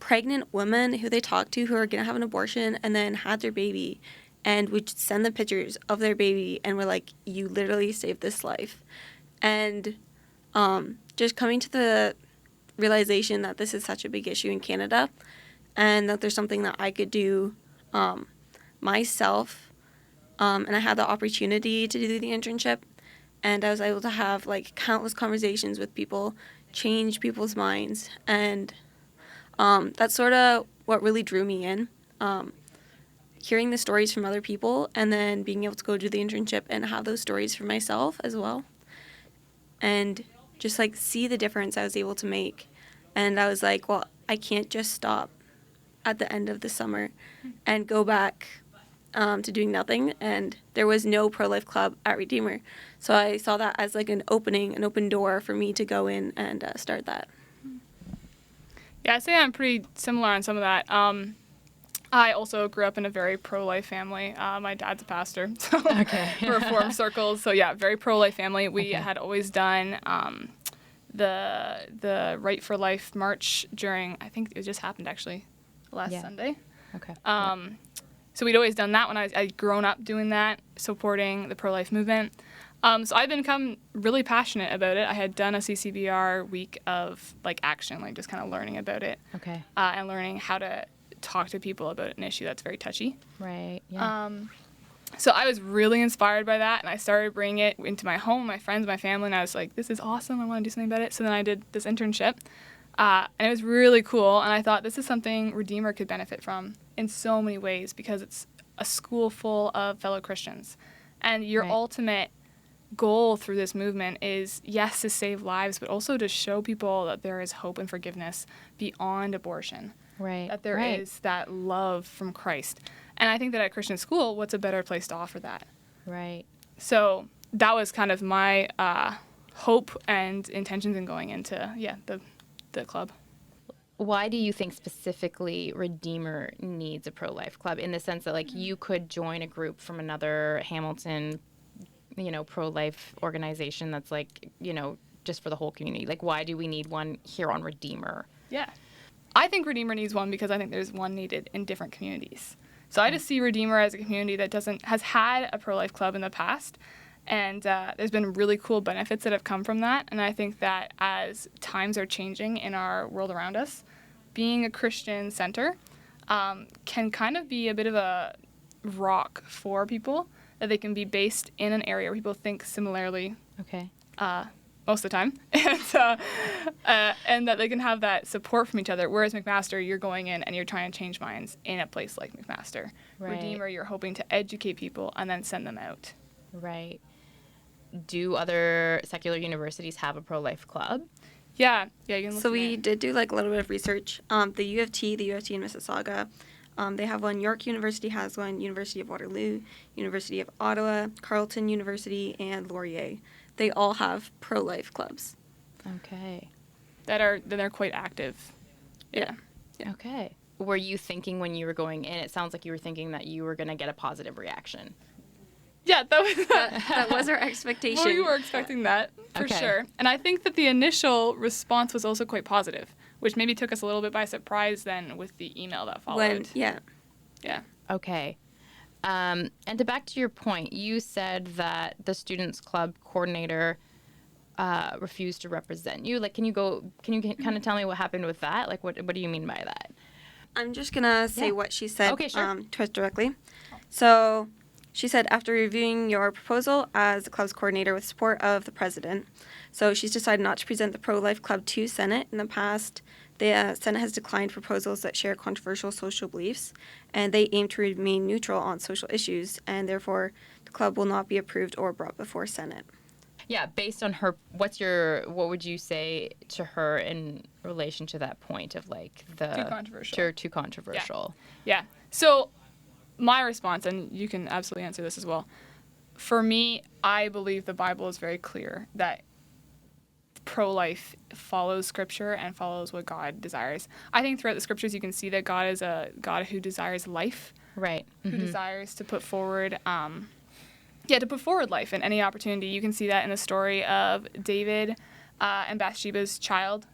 pregnant women who they talked to who are going to have an abortion and then had their baby, and would send them pictures of their baby and were like, you literally saved this life. And just coming to the realization that this is such a big issue in Canada, and that there's something that I could do myself. And I had the opportunity to do the internship, and I was able to have, like, countless conversations with people, change people's minds, and that's sort of what really drew me in. Hearing the stories from other people, and then being able to go do the internship and have those stories for myself as well, and just, like, see the difference I was able to make. And I was like, well, I can't just stop at the end of the summer and go back to doing nothing. And there was no pro-life club at Redeemer, so I saw that as, like, an open door for me to go in and start that. Yeah, I'd say I'm pretty similar on some of that. I also grew up in a very pro-life family. My dad's a pastor, so Reformed circles. So yeah, very pro-life family. We had always done the Right for Life march during, I think it just happened actually last Sunday. Okay. So we'd always done that when I'd grown up doing that, supporting the pro-life movement. So I've become really passionate about it. I had done a CCBR week of, like, action, like, just kind of learning about it. Okay. And learning how to talk to people about an issue that's very touchy. Right. Yeah. So I was really inspired by that, and I started bringing it into my home, my friends, my family, and I was like, this is awesome. I want to do something about it. So then I did this internship. And it was really cool. And I thought this is something Redeemer could benefit from in so many ways because it's a school full of fellow Christians. And your ultimate goal through this movement is, yes, to save lives, but also to show people that there is hope and forgiveness beyond abortion. Right. That there is that love from Christ. And I think that at Christian school, what's a better place to offer that? Right. So that was kind of my hope and intentions in going into, the club. Why do you think specifically Redeemer needs a pro-life club, in the sense that, like, you could join a group from another Hamilton, pro-life organization that's, like, just for the whole community? Like, why do we need one here on Redeemer? Yeah. I think Redeemer needs one because I think there's one needed in different communities. So I just see Redeemer as a community that has had a pro-life club in the past, and there's been really cool benefits that have come from that. And I think that as times are changing in our world around us, being a Christian center can kind of be a bit of a rock for people, that they can be based in an area where people think similarly. Okay. Most of the time, and that they can have that support from each other. Whereas McMaster, you're going in and you're trying to change minds in a place like McMaster. Right. Redeemer, you're hoping to educate people and then send them out. Right. Do other secular universities have a pro-life club? Yeah. You can look So in we there. did do like a little bit of research. The U of T in Mississauga, they have one. York University has one. University of Waterloo, University of Ottawa, Carleton University, and Laurier. They all have pro-life clubs. Okay. They're quite active. Yeah. Okay. Were you thinking when you were going in, it sounds like you were thinking that you were going to get a positive reaction? Yeah, That was our expectation. Well, you were expecting that, for Okay. sure. And I think that the initial response was also quite positive, which maybe took us a little bit by surprise then with the email that followed. Yeah. Okay. And back to your point, you said that the Students Club coordinator refused to represent you. Like, can you kind of tell me what happened with that? Like, what do you mean by that? I'm just going to say what she said Okay, sure. to us directly. So she said, after reviewing your proposal as the club's coordinator with support of the president, so she's decided not to present the pro-life club to Senate. In the past, the Senate has declined proposals that share controversial social beliefs, and they aim to remain neutral on social issues, and therefore the club will not be approved or brought before Senate. Yeah, based on her, what would you say to her in relation to that point of, like, the too controversial? Yeah. So my response, and you can absolutely answer this as well. For me, I believe the Bible is very clear that pro-life follows Scripture and follows what God desires. I think throughout the Scriptures you can see that God is a God who desires life. Right. Who desires to put forward life in any opportunity. You can see that in the story of David and Bathsheba's child.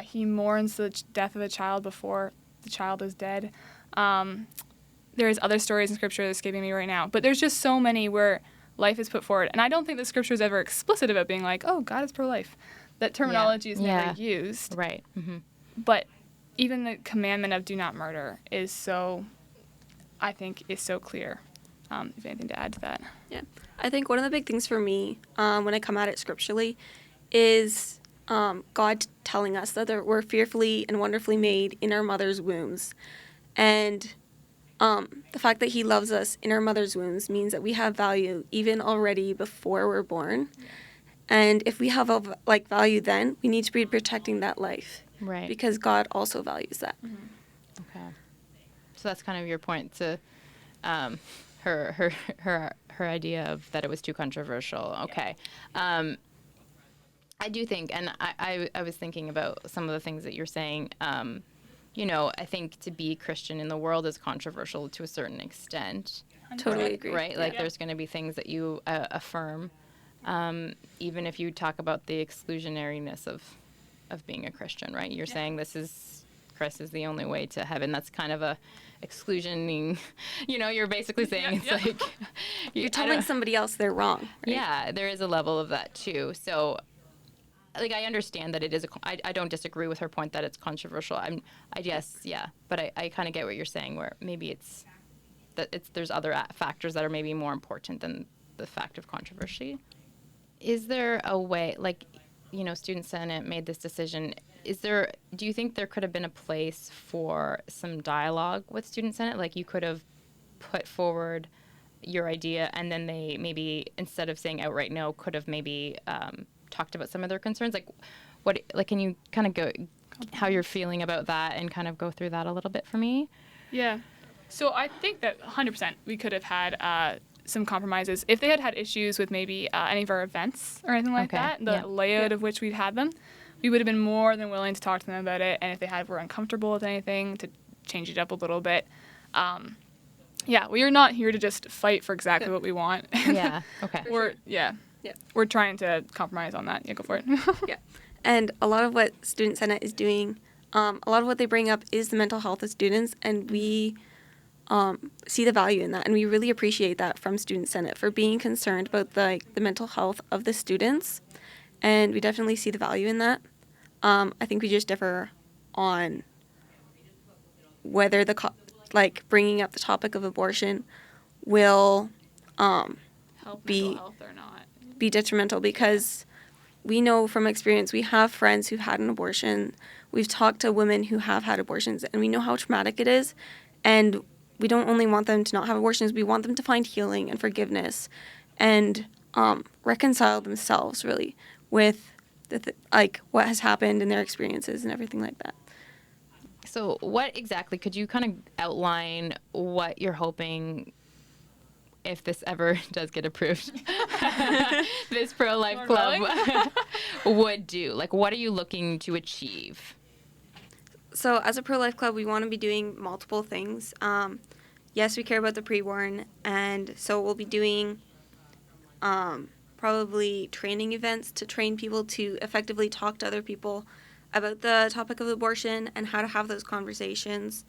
He mourns the death of the child before the child is dead. There's other stories in Scripture that's escaping me right now. But there's just so many where life is put forward. And I don't think the Scripture is ever explicit about being like, oh, God is pro-life. That terminology is never used. Right. Mm-hmm. But even the commandment of do not murder is so clear. If anything to add to that. Yeah. I think one of the big things for me when I come at it scripturally is God telling us that we're fearfully and wonderfully made in our mother's wombs. And the fact that he loves us in our mother's wombs means that we have value even already before we're born. Yeah. And if we have value then, we need to be protecting that life. Right. Because God also values that. Mm-hmm. Okay. So that's kind of your point to her idea of that it was too controversial. Okay. I do think, and I was thinking about some of the things that you're saying. I think to be Christian in the world is controversial to a certain extent. Totally agree. Right? Like there's going to be things that you affirm, even if you talk about the exclusionariness of being a Christian, right? You're saying Christ is the only way to heaven. That's kind of a exclusioning, you're basically saying it's like... You're telling somebody else they're wrong, right? Yeah, there is a level of that too. So, like, I understand that it is, I don't disagree with her point that it's controversial. But I kind of get what you're saying, where maybe there's other factors that are maybe more important than the fact of controversy. Is there a way, like, Student Senate made this decision, do you think there could have been a place for some dialogue with Student Senate? Like, you could have put forward your idea, and then they maybe, instead of saying outright no, could have maybe talked about some of their concerns? Can you kind of go how you're feeling about that and kind of go through that a little bit for me? Yeah. So I think that 100% we could have had some compromises. If they had issues with maybe any of our events or anything like that, the layout of which we'd had them, we would have been more than willing to talk to them about it. And if they were uncomfortable with anything, to change it up a little bit. We are not here to just fight for exactly what we want. Yeah. Okay. We're trying to compromise on that. Yeah, go for it. Yeah. And a lot of what Student Senate is doing, a lot of what they bring up is the mental health of students, and we see the value in that, and we really appreciate that from Student Senate for being concerned about the mental health of the students, and we definitely see the value in that. I think we just differ on whether bringing up the topic of abortion will help mental health or not. Be detrimental, because we know from experience, we have friends who've had an abortion. We've talked to women who have had abortions, and we know how traumatic it is. And we don't only want them to not have abortions, we want them to find healing and forgiveness and reconcile themselves, really, with what has happened in their experiences and everything like that. So what exactly, could you kind of outline what you're hoping, if this ever does get approved, this pro-life club would do? Like, what are you looking to achieve? So as a pro-life club, we want to be doing multiple things. Yes, we care about the preborn, and so we'll be doing probably training events to train people to effectively talk to other people about the topic of abortion and how to have those conversations,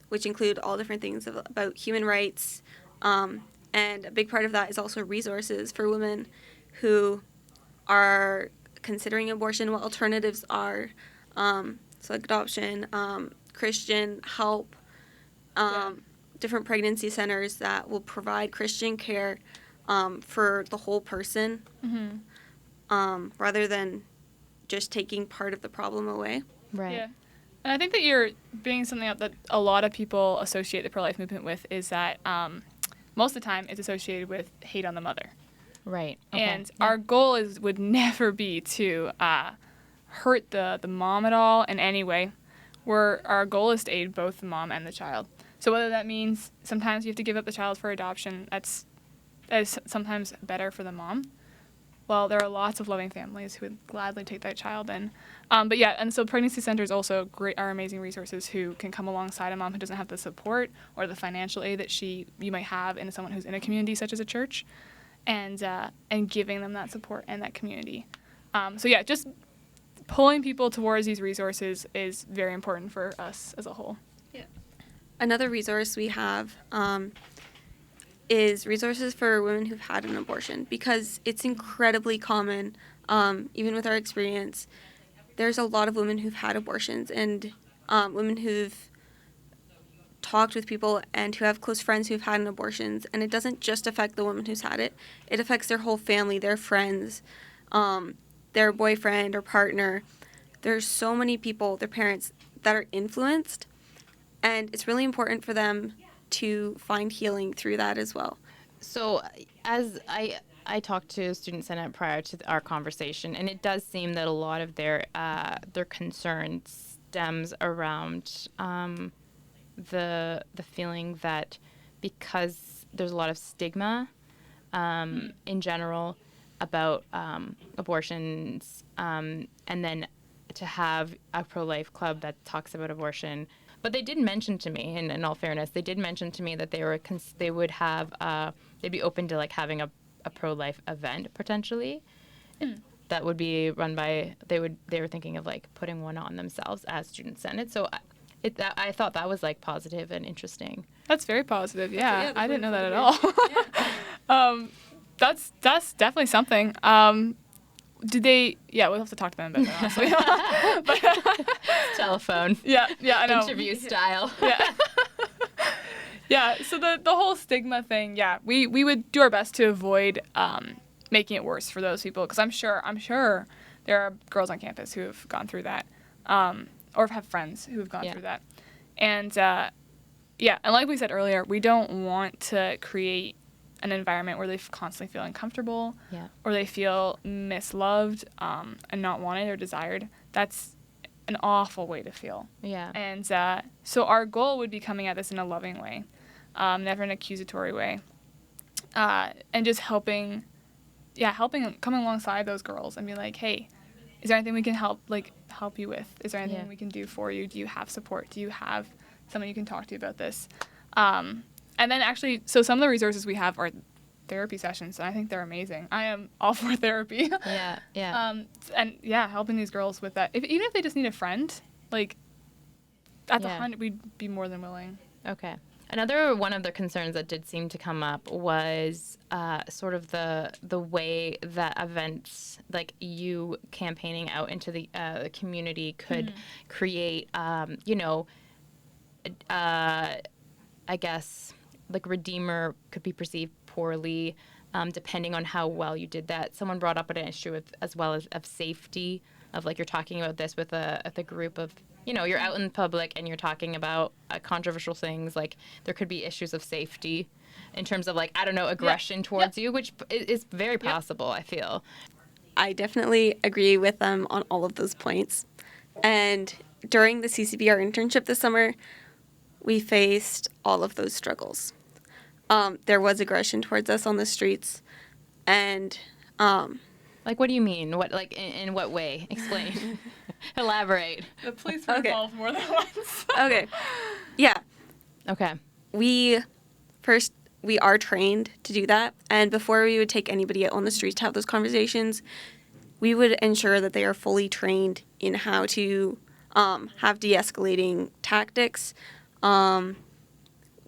which include all different things about human rights. And a big part of that is also resources for women who are considering abortion, what alternatives are, so like adoption, Christian help, different pregnancy centers that will provide Christian care for the whole person, rather than just taking part of the problem away. Right. Yeah. And I think that you're bringing something up that a lot of people associate the pro-life movement with, is that most of the time it's associated with hate on the mother. Right. Okay. And our goal would never be to hurt the mom at all in any way. Our goal is to aid both the mom and the child. So whether that means sometimes you have to give up the child for adoption, that is sometimes better for the mom. Well, there are lots of loving families who would gladly take that child in. And so pregnancy centers also are amazing resources who can come alongside a mom who doesn't have the support or the financial aid that you might have in someone who's in a community such as a church, and giving them that support and that community. Just pulling people towards these resources is very important for us as a whole. Yeah. Another resource we have is resources for women who've had an abortion, because it's incredibly common, even with our experience. There's a lot of women who've had abortions, and women who've talked with people and who have close friends who've had an abortions, and it doesn't just affect the woman who's had it. It affects their whole family, their friends, their boyfriend or partner. There's so many people, their parents, that are influenced, and it's really important for them to find healing through that as well. So as I talked to Student Senate prior to our conversation, and it does seem that a lot of their concern stems around the feeling that because there's a lot of stigma in general about abortions, and then to have a pro-life club that talks about abortion. But they did mention to me, and in all fairness, they did mention to me that they would have they'd be open to like having a pro-life event potentially that would be run by they were thinking of like putting one on themselves as Student Senate. So I thought that was like positive and interesting. That's very positive. Yeah, I didn't know that at all. That's definitely something. Did they? Yeah, we'll have to talk to them about that, honestly. Telephone. Yeah, I know. Interview style. Yeah. Yeah. So the whole stigma thing. Yeah, we would do our best to avoid making it worse for those people, because I'm sure there are girls on campus who have gone through that, or have friends who have gone through that. And, and like we said earlier, we don't want to create an environment where they constantly feel uncomfortable or they feel misloved and not wanted or desired. That's an awful way to feel. Yeah. And so our goal would be coming at this in a loving way, never an accusatory way, and just coming alongside those girls and be like, hey, is there anything we can help you with? Is there anything we can do for you? Do you have support? Do you have someone you can talk to about this? And then actually, so some of the resources we have are therapy sessions, and I think they're amazing. I am all for therapy. Helping these girls with that. Even if they just need a friend, like, at the 100, we'd be more than willing. Okay. One of the concerns that did seem to come up was sort of the way that events like you campaigning out into the community could create, I guess, like Redeemer could be perceived poorly depending on how well you did that. Someone brought up an issue as well as of safety, of like you're talking about this with a group of, you're out in public and you're talking about controversial things. Like there could be issues of safety in terms of aggression towards you, which is very possible, I feel. I definitely agree with them on all of those points. And during the CCBR internship this summer, we faced all of those struggles. There was aggression towards us on the streets, and like, what do you mean? What, like, in what way? Explain. Elaborate. The police were involved more than once. Okay. Yeah. Okay. We are trained to do that, and before we would take anybody out on the streets to have those conversations, we would ensure that they are fully trained in how to have de-escalating tactics.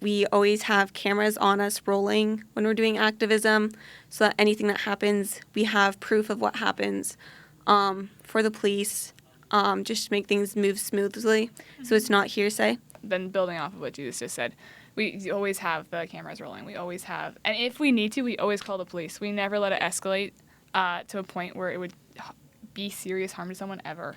We always have cameras on us rolling when we're doing activism, so that anything that happens, we have proof of what happens for the police, just to make things move smoothly, so it's not hearsay. Then building off of what Judith just said, we always have the cameras rolling. We always have, and if we need to, we always call the police. We never let it escalate to a point where it would be serious harm to someone ever.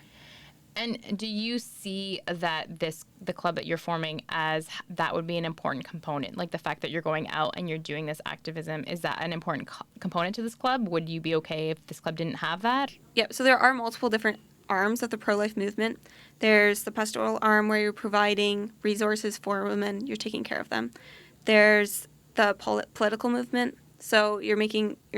And do you see that the club that you're forming as that would be an important component? Like the fact that you're going out and you're doing this activism, is that an important component to this club? Would you be okay if this club didn't have that? Yeah, so there are multiple different arms of the pro-life movement. There's the pastoral arm where you're providing resources for women, you're taking care of them. There's the political movement, so you're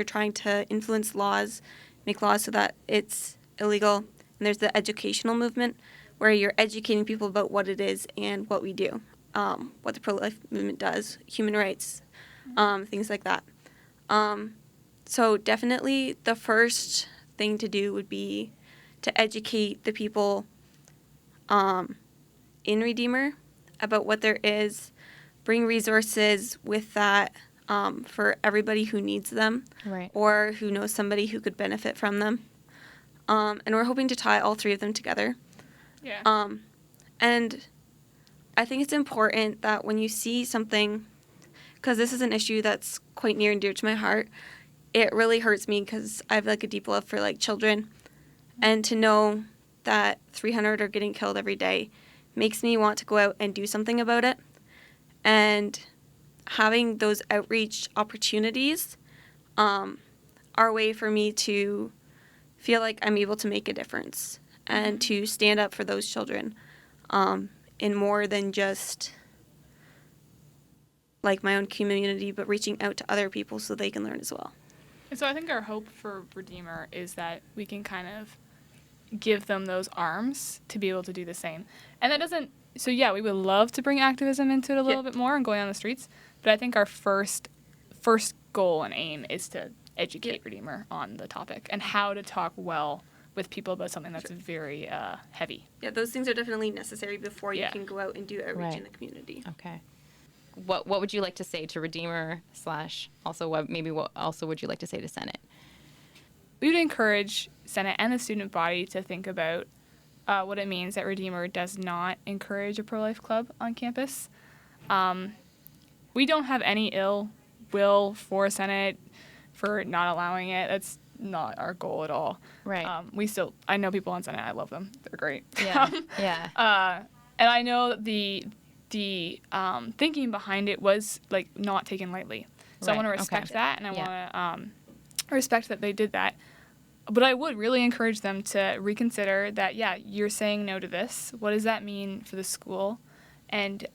trying to influence laws, make laws so that it's illegal. And there's the educational movement, where you're educating people about what it is and what we do, what the pro-life movement does, human rights, things like that. So definitely the first thing to do would be to educate the people in Redeemer about what there is, bring resources with that for everybody who needs them, right, or who knows somebody who could benefit from them. And we're hoping to tie all three of them together. Yeah. And I think it's important that when you see something, because this is an issue that's quite near and dear to my heart, it really hurts me because I have like a deep love for like children. And to know that 300 are getting killed every day makes me want to go out and do something about it. And having those outreach opportunities are a way for me to feel like I'm able to make a difference and to stand up for those children in more than just like my own community, but reaching out to other people so they can learn as well. And so I think our hope for Redeemer is that we can kind of give them those arms to be able to do the same. And that doesn't, so yeah, we would love to bring activism into it a little bit more and going on the streets, but I think our first goal and aim is to educate Redeemer on the topic and how to talk well with people about something that's very heavy. Yeah, those things are definitely necessary before you can go out and do outreach in the community. Okay. What would you like to say to Redeemer / also what also would you like to say to Senate? We would encourage Senate and the student body to think about what it means that Redeemer does not encourage a pro-life club on campus. We don't have any ill will for Senate for not allowing it. not our goal at all. Right. I know people on Senate. I love them. They're great. Yeah. Yeah. And I know that the thinking behind it was like not taken lightly. So I want to respect that, and I want to respect that they did that. But I would really encourage them to reconsider that. Yeah, you're saying no to this. What does that mean for the school? And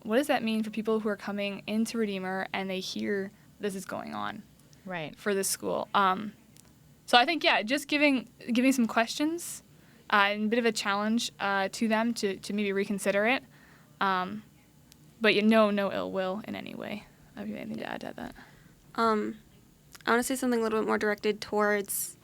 what does that mean for people who are coming into Redeemer and they hear this is going on? Right. For this school. So I think, just giving some questions and a bit of a challenge to them to maybe reconsider it. But no ill will in any way. Have you anything to add to that? I want to say something a little bit more directed towards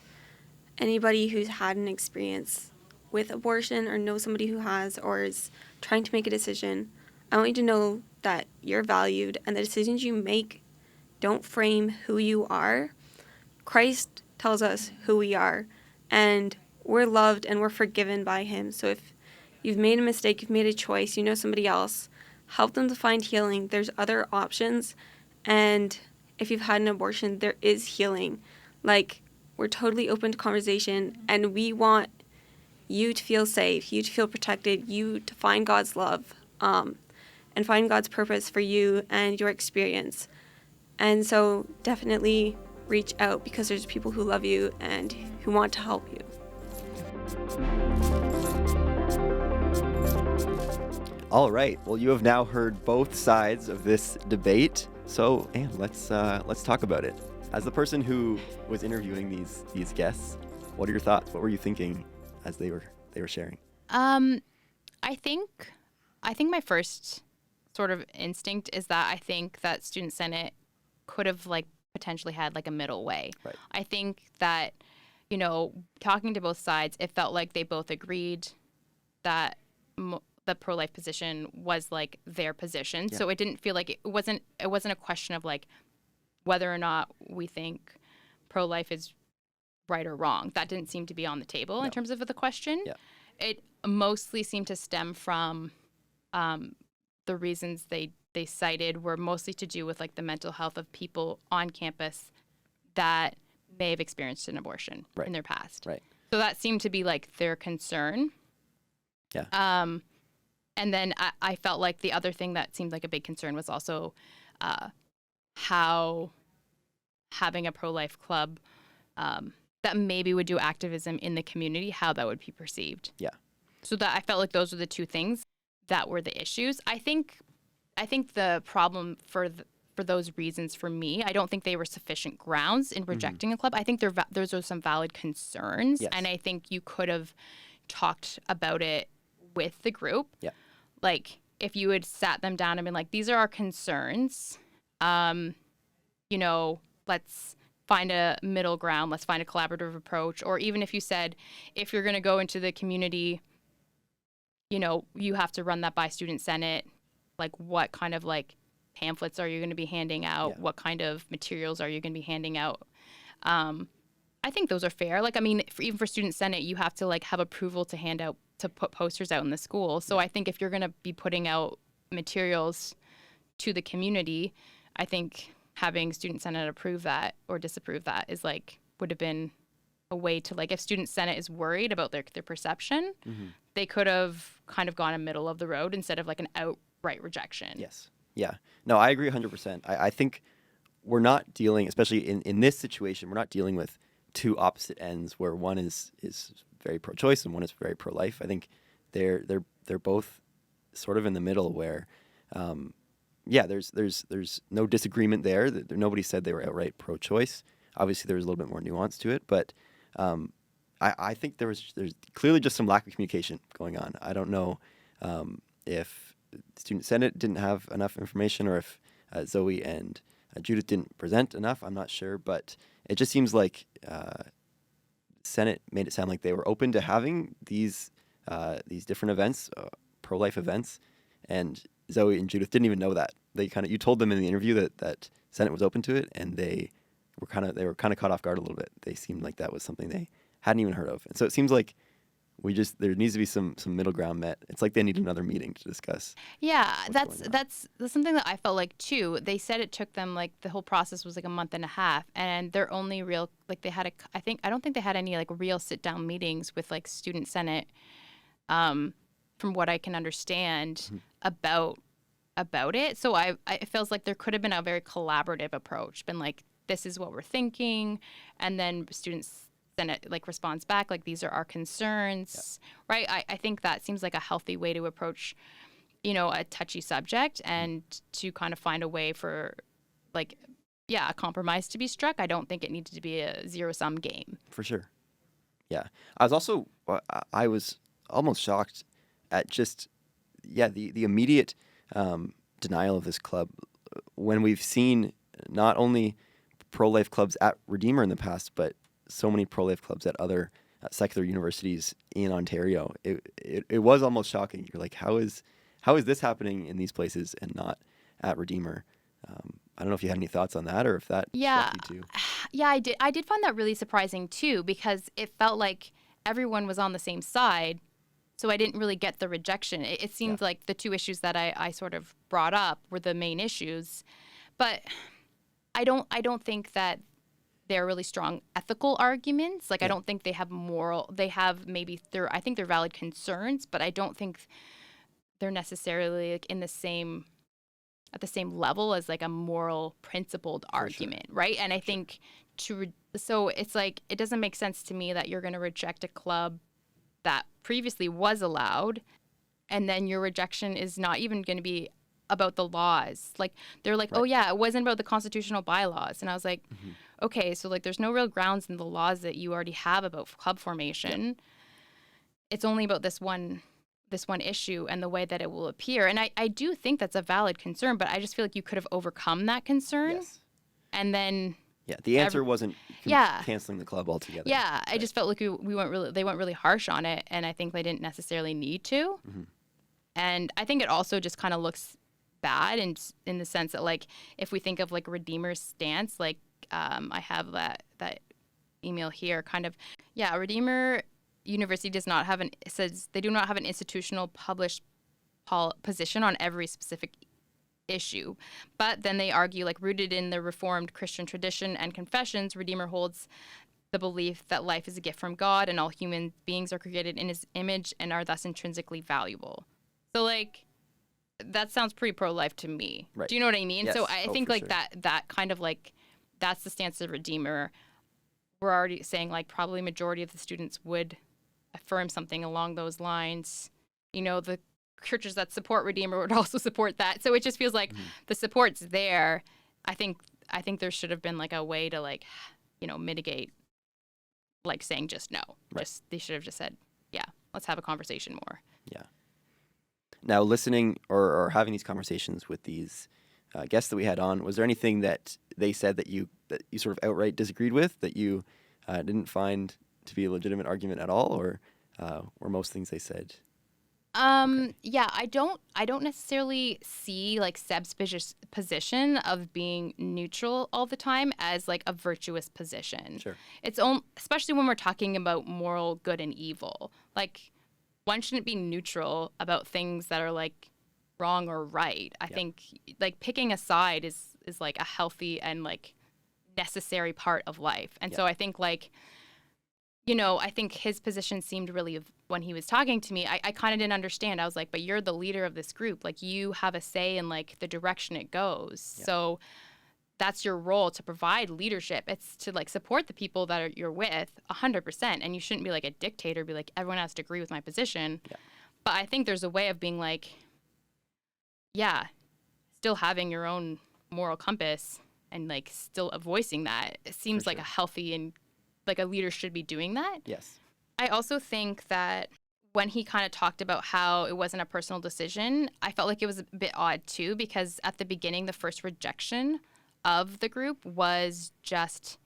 anybody who's had an experience with abortion or knows somebody who has or is trying to make a decision. I want you to know that you're valued and the decisions you make don't frame who you are. Christ tells us who we are, and we're loved and we're forgiven by him. So if you've made a mistake, you've made a choice, you know somebody else, help them to find healing. There's other options, and if you've had an abortion, there is healing. Like, we're totally open to conversation, and we want you to feel safe, you to feel protected, you to find God's love, and find God's purpose for you and your experience. And so definitely reach out, because there's people who love you and who want to help you. All right. Well, you have now heard both sides of this debate. So, Anne, let's talk about it. As the person who was interviewing these guests, what are your thoughts? What were you thinking as they were sharing? I think my first sort of instinct is that I think that Student Senate could have potentially had a middle way. Right. I think that, talking to both sides, it felt like they both agreed that the pro-life position was their position. Yeah. So it didn't feel like it wasn't a question of whether or not we think pro-life is right or wrong. That didn't seem to be on the table in terms of the question. Yeah. It mostly seemed to stem from the reasons they cited were mostly to do with the mental health of people on campus that may have experienced an abortion in their past. Right. So that seemed to be their concern. Yeah. And then I felt like the other thing that seemed like a big concern was also how having a pro-life club that maybe would do activism in the community, how that would be perceived. Yeah. So that I felt like those were the two things that were the issues. I think the problem for those reasons for me, I don't think they were sufficient grounds in rejecting a club. I think those are some valid concerns. Yes. And I think you could have talked about it with the group. Yeah. If you had sat them down and been like, these are our concerns, let's find a middle ground, let's find a collaborative approach. Or even if you said, if you're going to go into the community, you have to run that by Student Senate. What kind of pamphlets are you going to be handing out? Yeah. What kind of materials are you going to be handing out? I think those are fair. Even for Student Senate, you have to have approval to put posters out in the school. So I think if you're going to be putting out materials to the community, I think having Student Senate approve that or disapprove that is would have been a way to if Student Senate is worried about their perception, they could have kind of gone a middle of the road instead of an outright rejection. Yes. Yeah. No, I agree 100%. I think we're not dealing, especially in this situation, we're not dealing with two opposite ends where one is very pro-choice and one is very pro-life. I think they're both sort of in the middle where, there's no disagreement there. Nobody said they were outright pro-choice. Obviously, there was a little bit more nuance to it, but I think there's clearly just some lack of communication going on. I don't know if Student Senate didn't have enough information or if Zoe and Judith didn't present enough. I'm not sure, but it just seems like Senate made it sound like they were open to having these different events, pro-life events, and Zoe and Judith didn't even know that. You told them in the interview that Senate was open to it, and they were kind of caught off guard a little bit. They seemed like that was something they hadn't even heard of, and so it seems like there needs to be some middle ground met. It's like they need another meeting to discuss. Yeah, that's something that I felt like too. They said it took them like the whole process was like a month and a half, and their only real like they had I don't think they had any like real sit down meetings with like student senate, from what I can understand about it. So it feels like there could have been a very collaborative approach, been like, this is what we're thinking, and then students Senate like responds back like, these are our concerns, right? I think that seems like a healthy way to approach, a touchy subject, and to kind of find a way for like, a compromise to be struck. I don't think it needed to be a zero-sum game. For sure. Yeah. I was almost shocked at just, the immediate denial of this club when we've seen not only pro-life clubs at Redeemer in the past, but so many pro-life clubs at other secular universities in Ontario. It was almost shocking. You're like, how is this happening in these places and not at Redeemer? I don't know if you had any thoughts on that, or if that shocked you too. Yeah, I did. I did find that really surprising too, because it felt like everyone was on the same side. So I didn't really get the rejection. It seemed like the two issues that I sort of brought up were the main issues, but I don't think that they're really strong ethical arguments. Like, I don't think they have I think they're valid concerns, but I don't think they're necessarily like at the same level as like a moral principled argument, right? And I think so it's like, it doesn't make sense to me that you're going to reject a club that previously was allowed, and then your rejection is not even going to be about the laws. Like, they're like, it wasn't about the constitutional bylaws. And I was like, okay, so like there's no real grounds in the laws that you already have about club formation. Yep. It's only about this one issue and the way that it will appear. And I do think that's a valid concern, but I just feel like you could have overcome that concern. Yes. And then the answer wasn't canceling the club altogether. Yeah, I just felt like they weren't really harsh on it, and I think they didn't necessarily need to. And I think it also just kind of looks bad in the sense that, like, if we think of like Redeemer's stance, like I have that email here, kind of, Redeemer University says they do not have an institutional published position on every specific issue. But then they argue, like, rooted in the Reformed Christian tradition and confessions, Redeemer holds the belief that life is a gift from God and all human beings are created in his image and are thus intrinsically valuable. So, like, that sounds pretty pro-life to me. Right. Do you know what I mean? Yes. So I think, like, sure. that kind of, like, that's the stance of Redeemer. We're already saying, like, probably majority of the students would affirm something along those lines. The churches that support Redeemer would also support that. So it just feels like the support's there. I think there should have been like a way to, like, mitigate, like, saying just no. Right. They should have just said, let's have a conversation more. Yeah. Now, listening or having these conversations with these guests that we had on, was there anything that they said that you sort of outright disagreed with, that you didn't find to be a legitimate argument at all, or most things they said? Okay. Yeah, I don't necessarily see, like, Seb's position of being neutral all the time as, like, a virtuous position. Sure. Especially when we're talking about moral good and evil. Like, one shouldn't be neutral about things that are, like, wrong or right. I think, like, picking a side is like a healthy and, like, necessary part of life. And so I think, like, I think his position seemed really, when he was talking to me, I kind of didn't understand. I was like, but you're the leader of this group. Like, you have a say in, like, the direction it goes. Yeah. So that's your role, to provide leadership. It's to, like, support the people that you're with 100%. And you shouldn't be like a dictator, be like, everyone has to agree with my position. Yeah. But I think there's a way of being like, still having your own moral compass and, like, still voicing that. It seems like a healthy and, like, a leader should be doing that. Yes. I also think that when he kind of talked about how it wasn't a personal decision, I felt like it was a bit odd too, because at the beginning, the first rejection of the group was just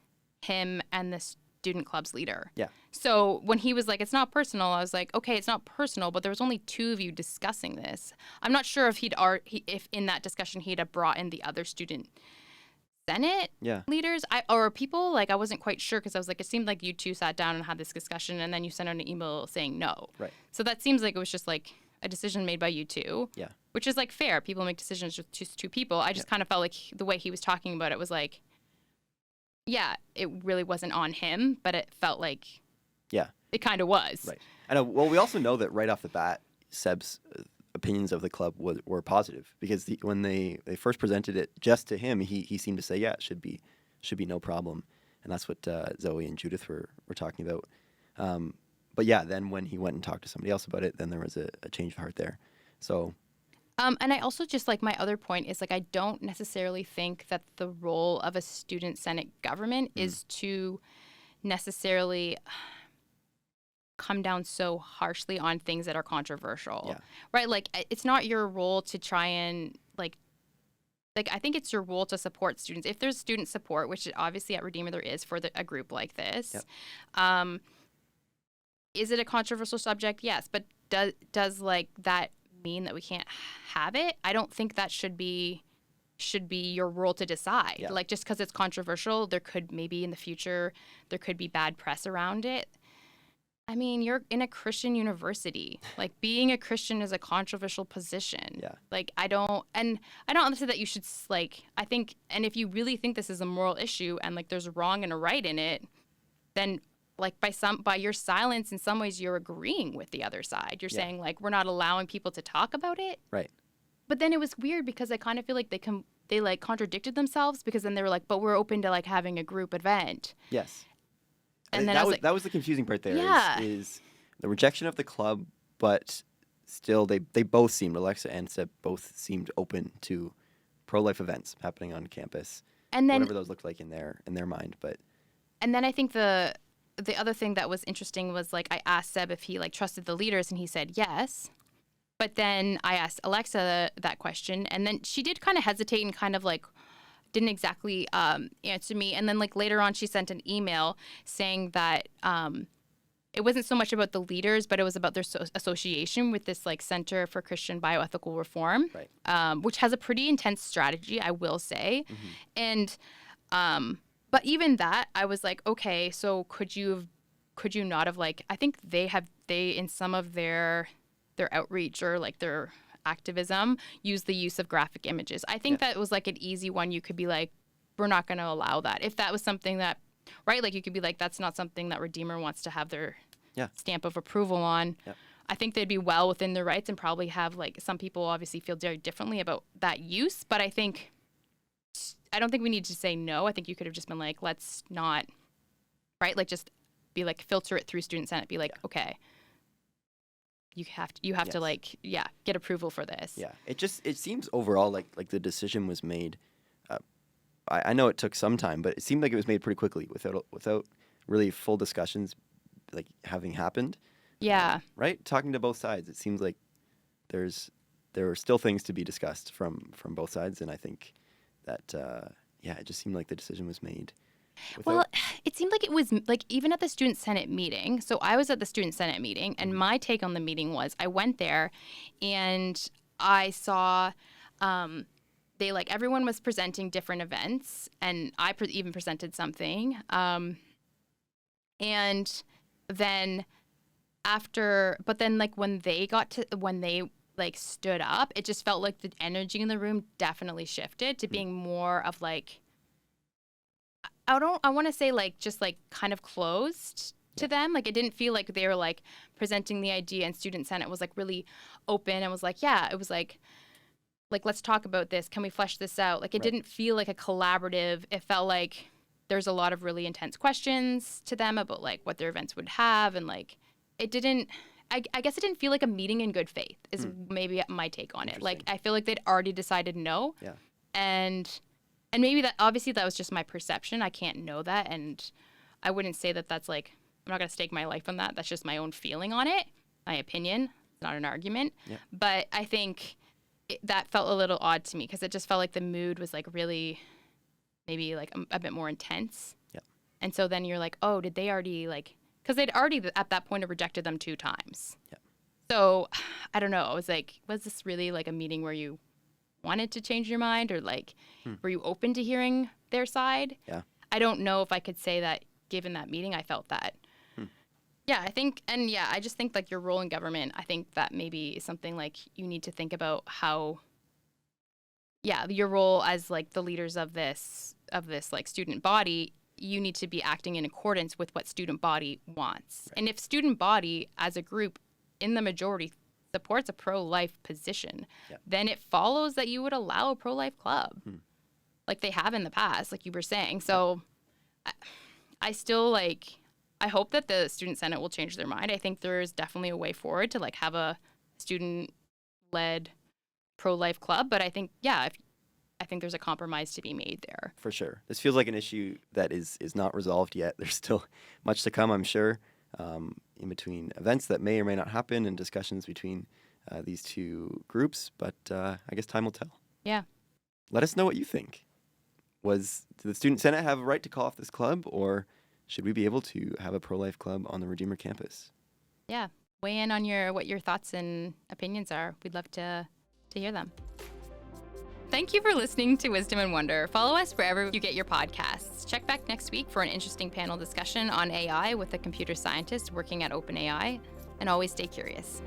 him and the student club's leader. Yeah. So when he was like, it's not personal, I was like, okay, it's not personal, but there was only two of you discussing this. I'm not sure if if in that discussion he'd have brought in the other student Senate leaders, or people, like I wasn't quite sure because I was like, it seemed like you two sat down and had this discussion and then you sent out an email saying no. Right. So that seems like it was just like a decision made by you two. Yeah. Which is like fair. People make decisions with just two people. I just kind of felt like the way he was talking about it was like, yeah, it really wasn't on him, but it felt like it kind of was. Right. I know. Well, we also know that right off the bat, Seb's opinions of the club were positive because when they first presented it just to him, he seemed to say, yeah, it should be no problem. And that's what Zoe and Judith were talking about. But yeah, then when he went and talked to somebody else about it, then there was a change of heart there. So. And I also just like my other point is like I don't necessarily think that the role of a student senate government is to necessarily come down so harshly on things that are controversial, right? Like it's not your role to try and like I think it's your role to support students. If there's student support, which obviously at Redeemer there is for a group like this, is it a controversial subject? Yes, but does like that mean that we can't have it? I don't think that should be your role to decide. Like just because it's controversial, there could maybe in the future there could be bad press around it. I mean, you're in a Christian university. Like being a Christian is a controversial position. Yeah. Like I don't understand that you should like I think, and if you really think this is a moral issue and like there's a wrong and a right in it, then like by your silence in some ways you're agreeing with the other side. You're saying like we're not allowing people to talk about it. Right. But then it was weird because I kind of feel like they like contradicted themselves because then they were like, but we're open to like having a group event. Yes. And then that was the confusing part there is the rejection of the club, but still they both seemed, Alexa and Seb both seemed open to pro-life events happening on campus. And then whatever those looked like in their mind, but and then I think the other thing that was interesting was like I asked Seb if he like trusted the leaders and he said yes. But then I asked Alexa that question and then she did kind of hesitate and kind of like didn't exactly answer me. And then like later on she sent an email saying that it wasn't so much about the leaders, but it was about their association with this like Center for Christian Bioethical Reform, which has a pretty intense strategy, I will say. And but even that, I was like, okay, so could you not have like, I think they in some of their outreach or like their activism use the use of graphic images. I think that was like an easy one. You could be like, we're not going to allow that. If that was something that, right, like you could be like, that's not something that Redeemer wants to have their stamp of approval on. I think they'd be well within their rights and probably have like, some people obviously feel very differently about that use, but I don't think we need to say no. I think you could have just been like, let's not, right? Like just be like, filter it through Student Senate, be like, okay, you have to like, get approval for this. Yeah. It seems overall like the decision was made. I know it took some time, but it seemed like it was made pretty quickly without really full discussions like having happened. Yeah. Right? Talking to both sides, it seems like there are still things to be discussed from both sides, and I think that it just seemed like the decision was made. Well, it seemed like it was like even at the Student Senate meeting. So I was at the Student Senate meeting, and my take on the meeting was I went there, and I saw they like everyone was presenting different events, and I even presented something. And then but then like when they like stood up, it just felt like the energy in the room definitely shifted to being more of like, I want to say like just like kind of closed to them. Like it didn't feel like they were like presenting the idea and Student Senate was like really open and was like, it was like let's talk about this. Can we flesh this out? Like it didn't feel like a collaborative. It felt like there's a lot of really intense questions to them about like what their events would have, and like it didn't. I guess it didn't feel like a meeting in good faith is maybe my take on it. Like I feel like they'd already decided no. Yeah. And maybe that obviously that was just my perception. I can't know that, and I wouldn't say that that's like, I'm not gonna stake my life on that. That's just my own feeling on it, my opinion. It's not an argument. Yeah. But I think that felt a little odd to me because it just felt like the mood was like really, maybe like a bit more intense. Yeah. And so then you're like, oh, did they already like? Because they'd already at that point have rejected them 2 times. Yeah. So I don't know. I was like, was this really like a meeting where you wanted to change your mind, or like, were you open to hearing their side? Yeah. I don't know if I could say that given that meeting, I felt that. Yeah, I think, and yeah, I just think like your role in government, I think that maybe is something like you need to think about how, yeah, your role as like the leaders of this like student body, you need to be acting in accordance with what student body wants. Right. And if student body as a group in the majority supports a pro-life position, then it follows that you would allow a pro-life club like they have in the past, like you were saying. So I still like, I hope that the Student Senate will change their mind. I think there's definitely a way forward to like have a student-led pro-life club, but I think, yeah, I think there's a compromise to be made there. For sure. This feels like an issue that is not resolved yet. There's still much to come, I'm sure, in between events that may or may not happen and discussions between these two groups, but I guess time will tell. Yeah. Let us know what you think. Did the Student Senate have a right to call off this club, or should we be able to have a pro-life club on the Redeemer campus? Yeah. Weigh in on what your thoughts and opinions are. We'd love to hear them. Thank you for listening to Wisdom and Wonder. Follow us wherever you get your podcasts. Check back next week for an interesting panel discussion on AI with a computer scientist working at OpenAI. And always stay curious.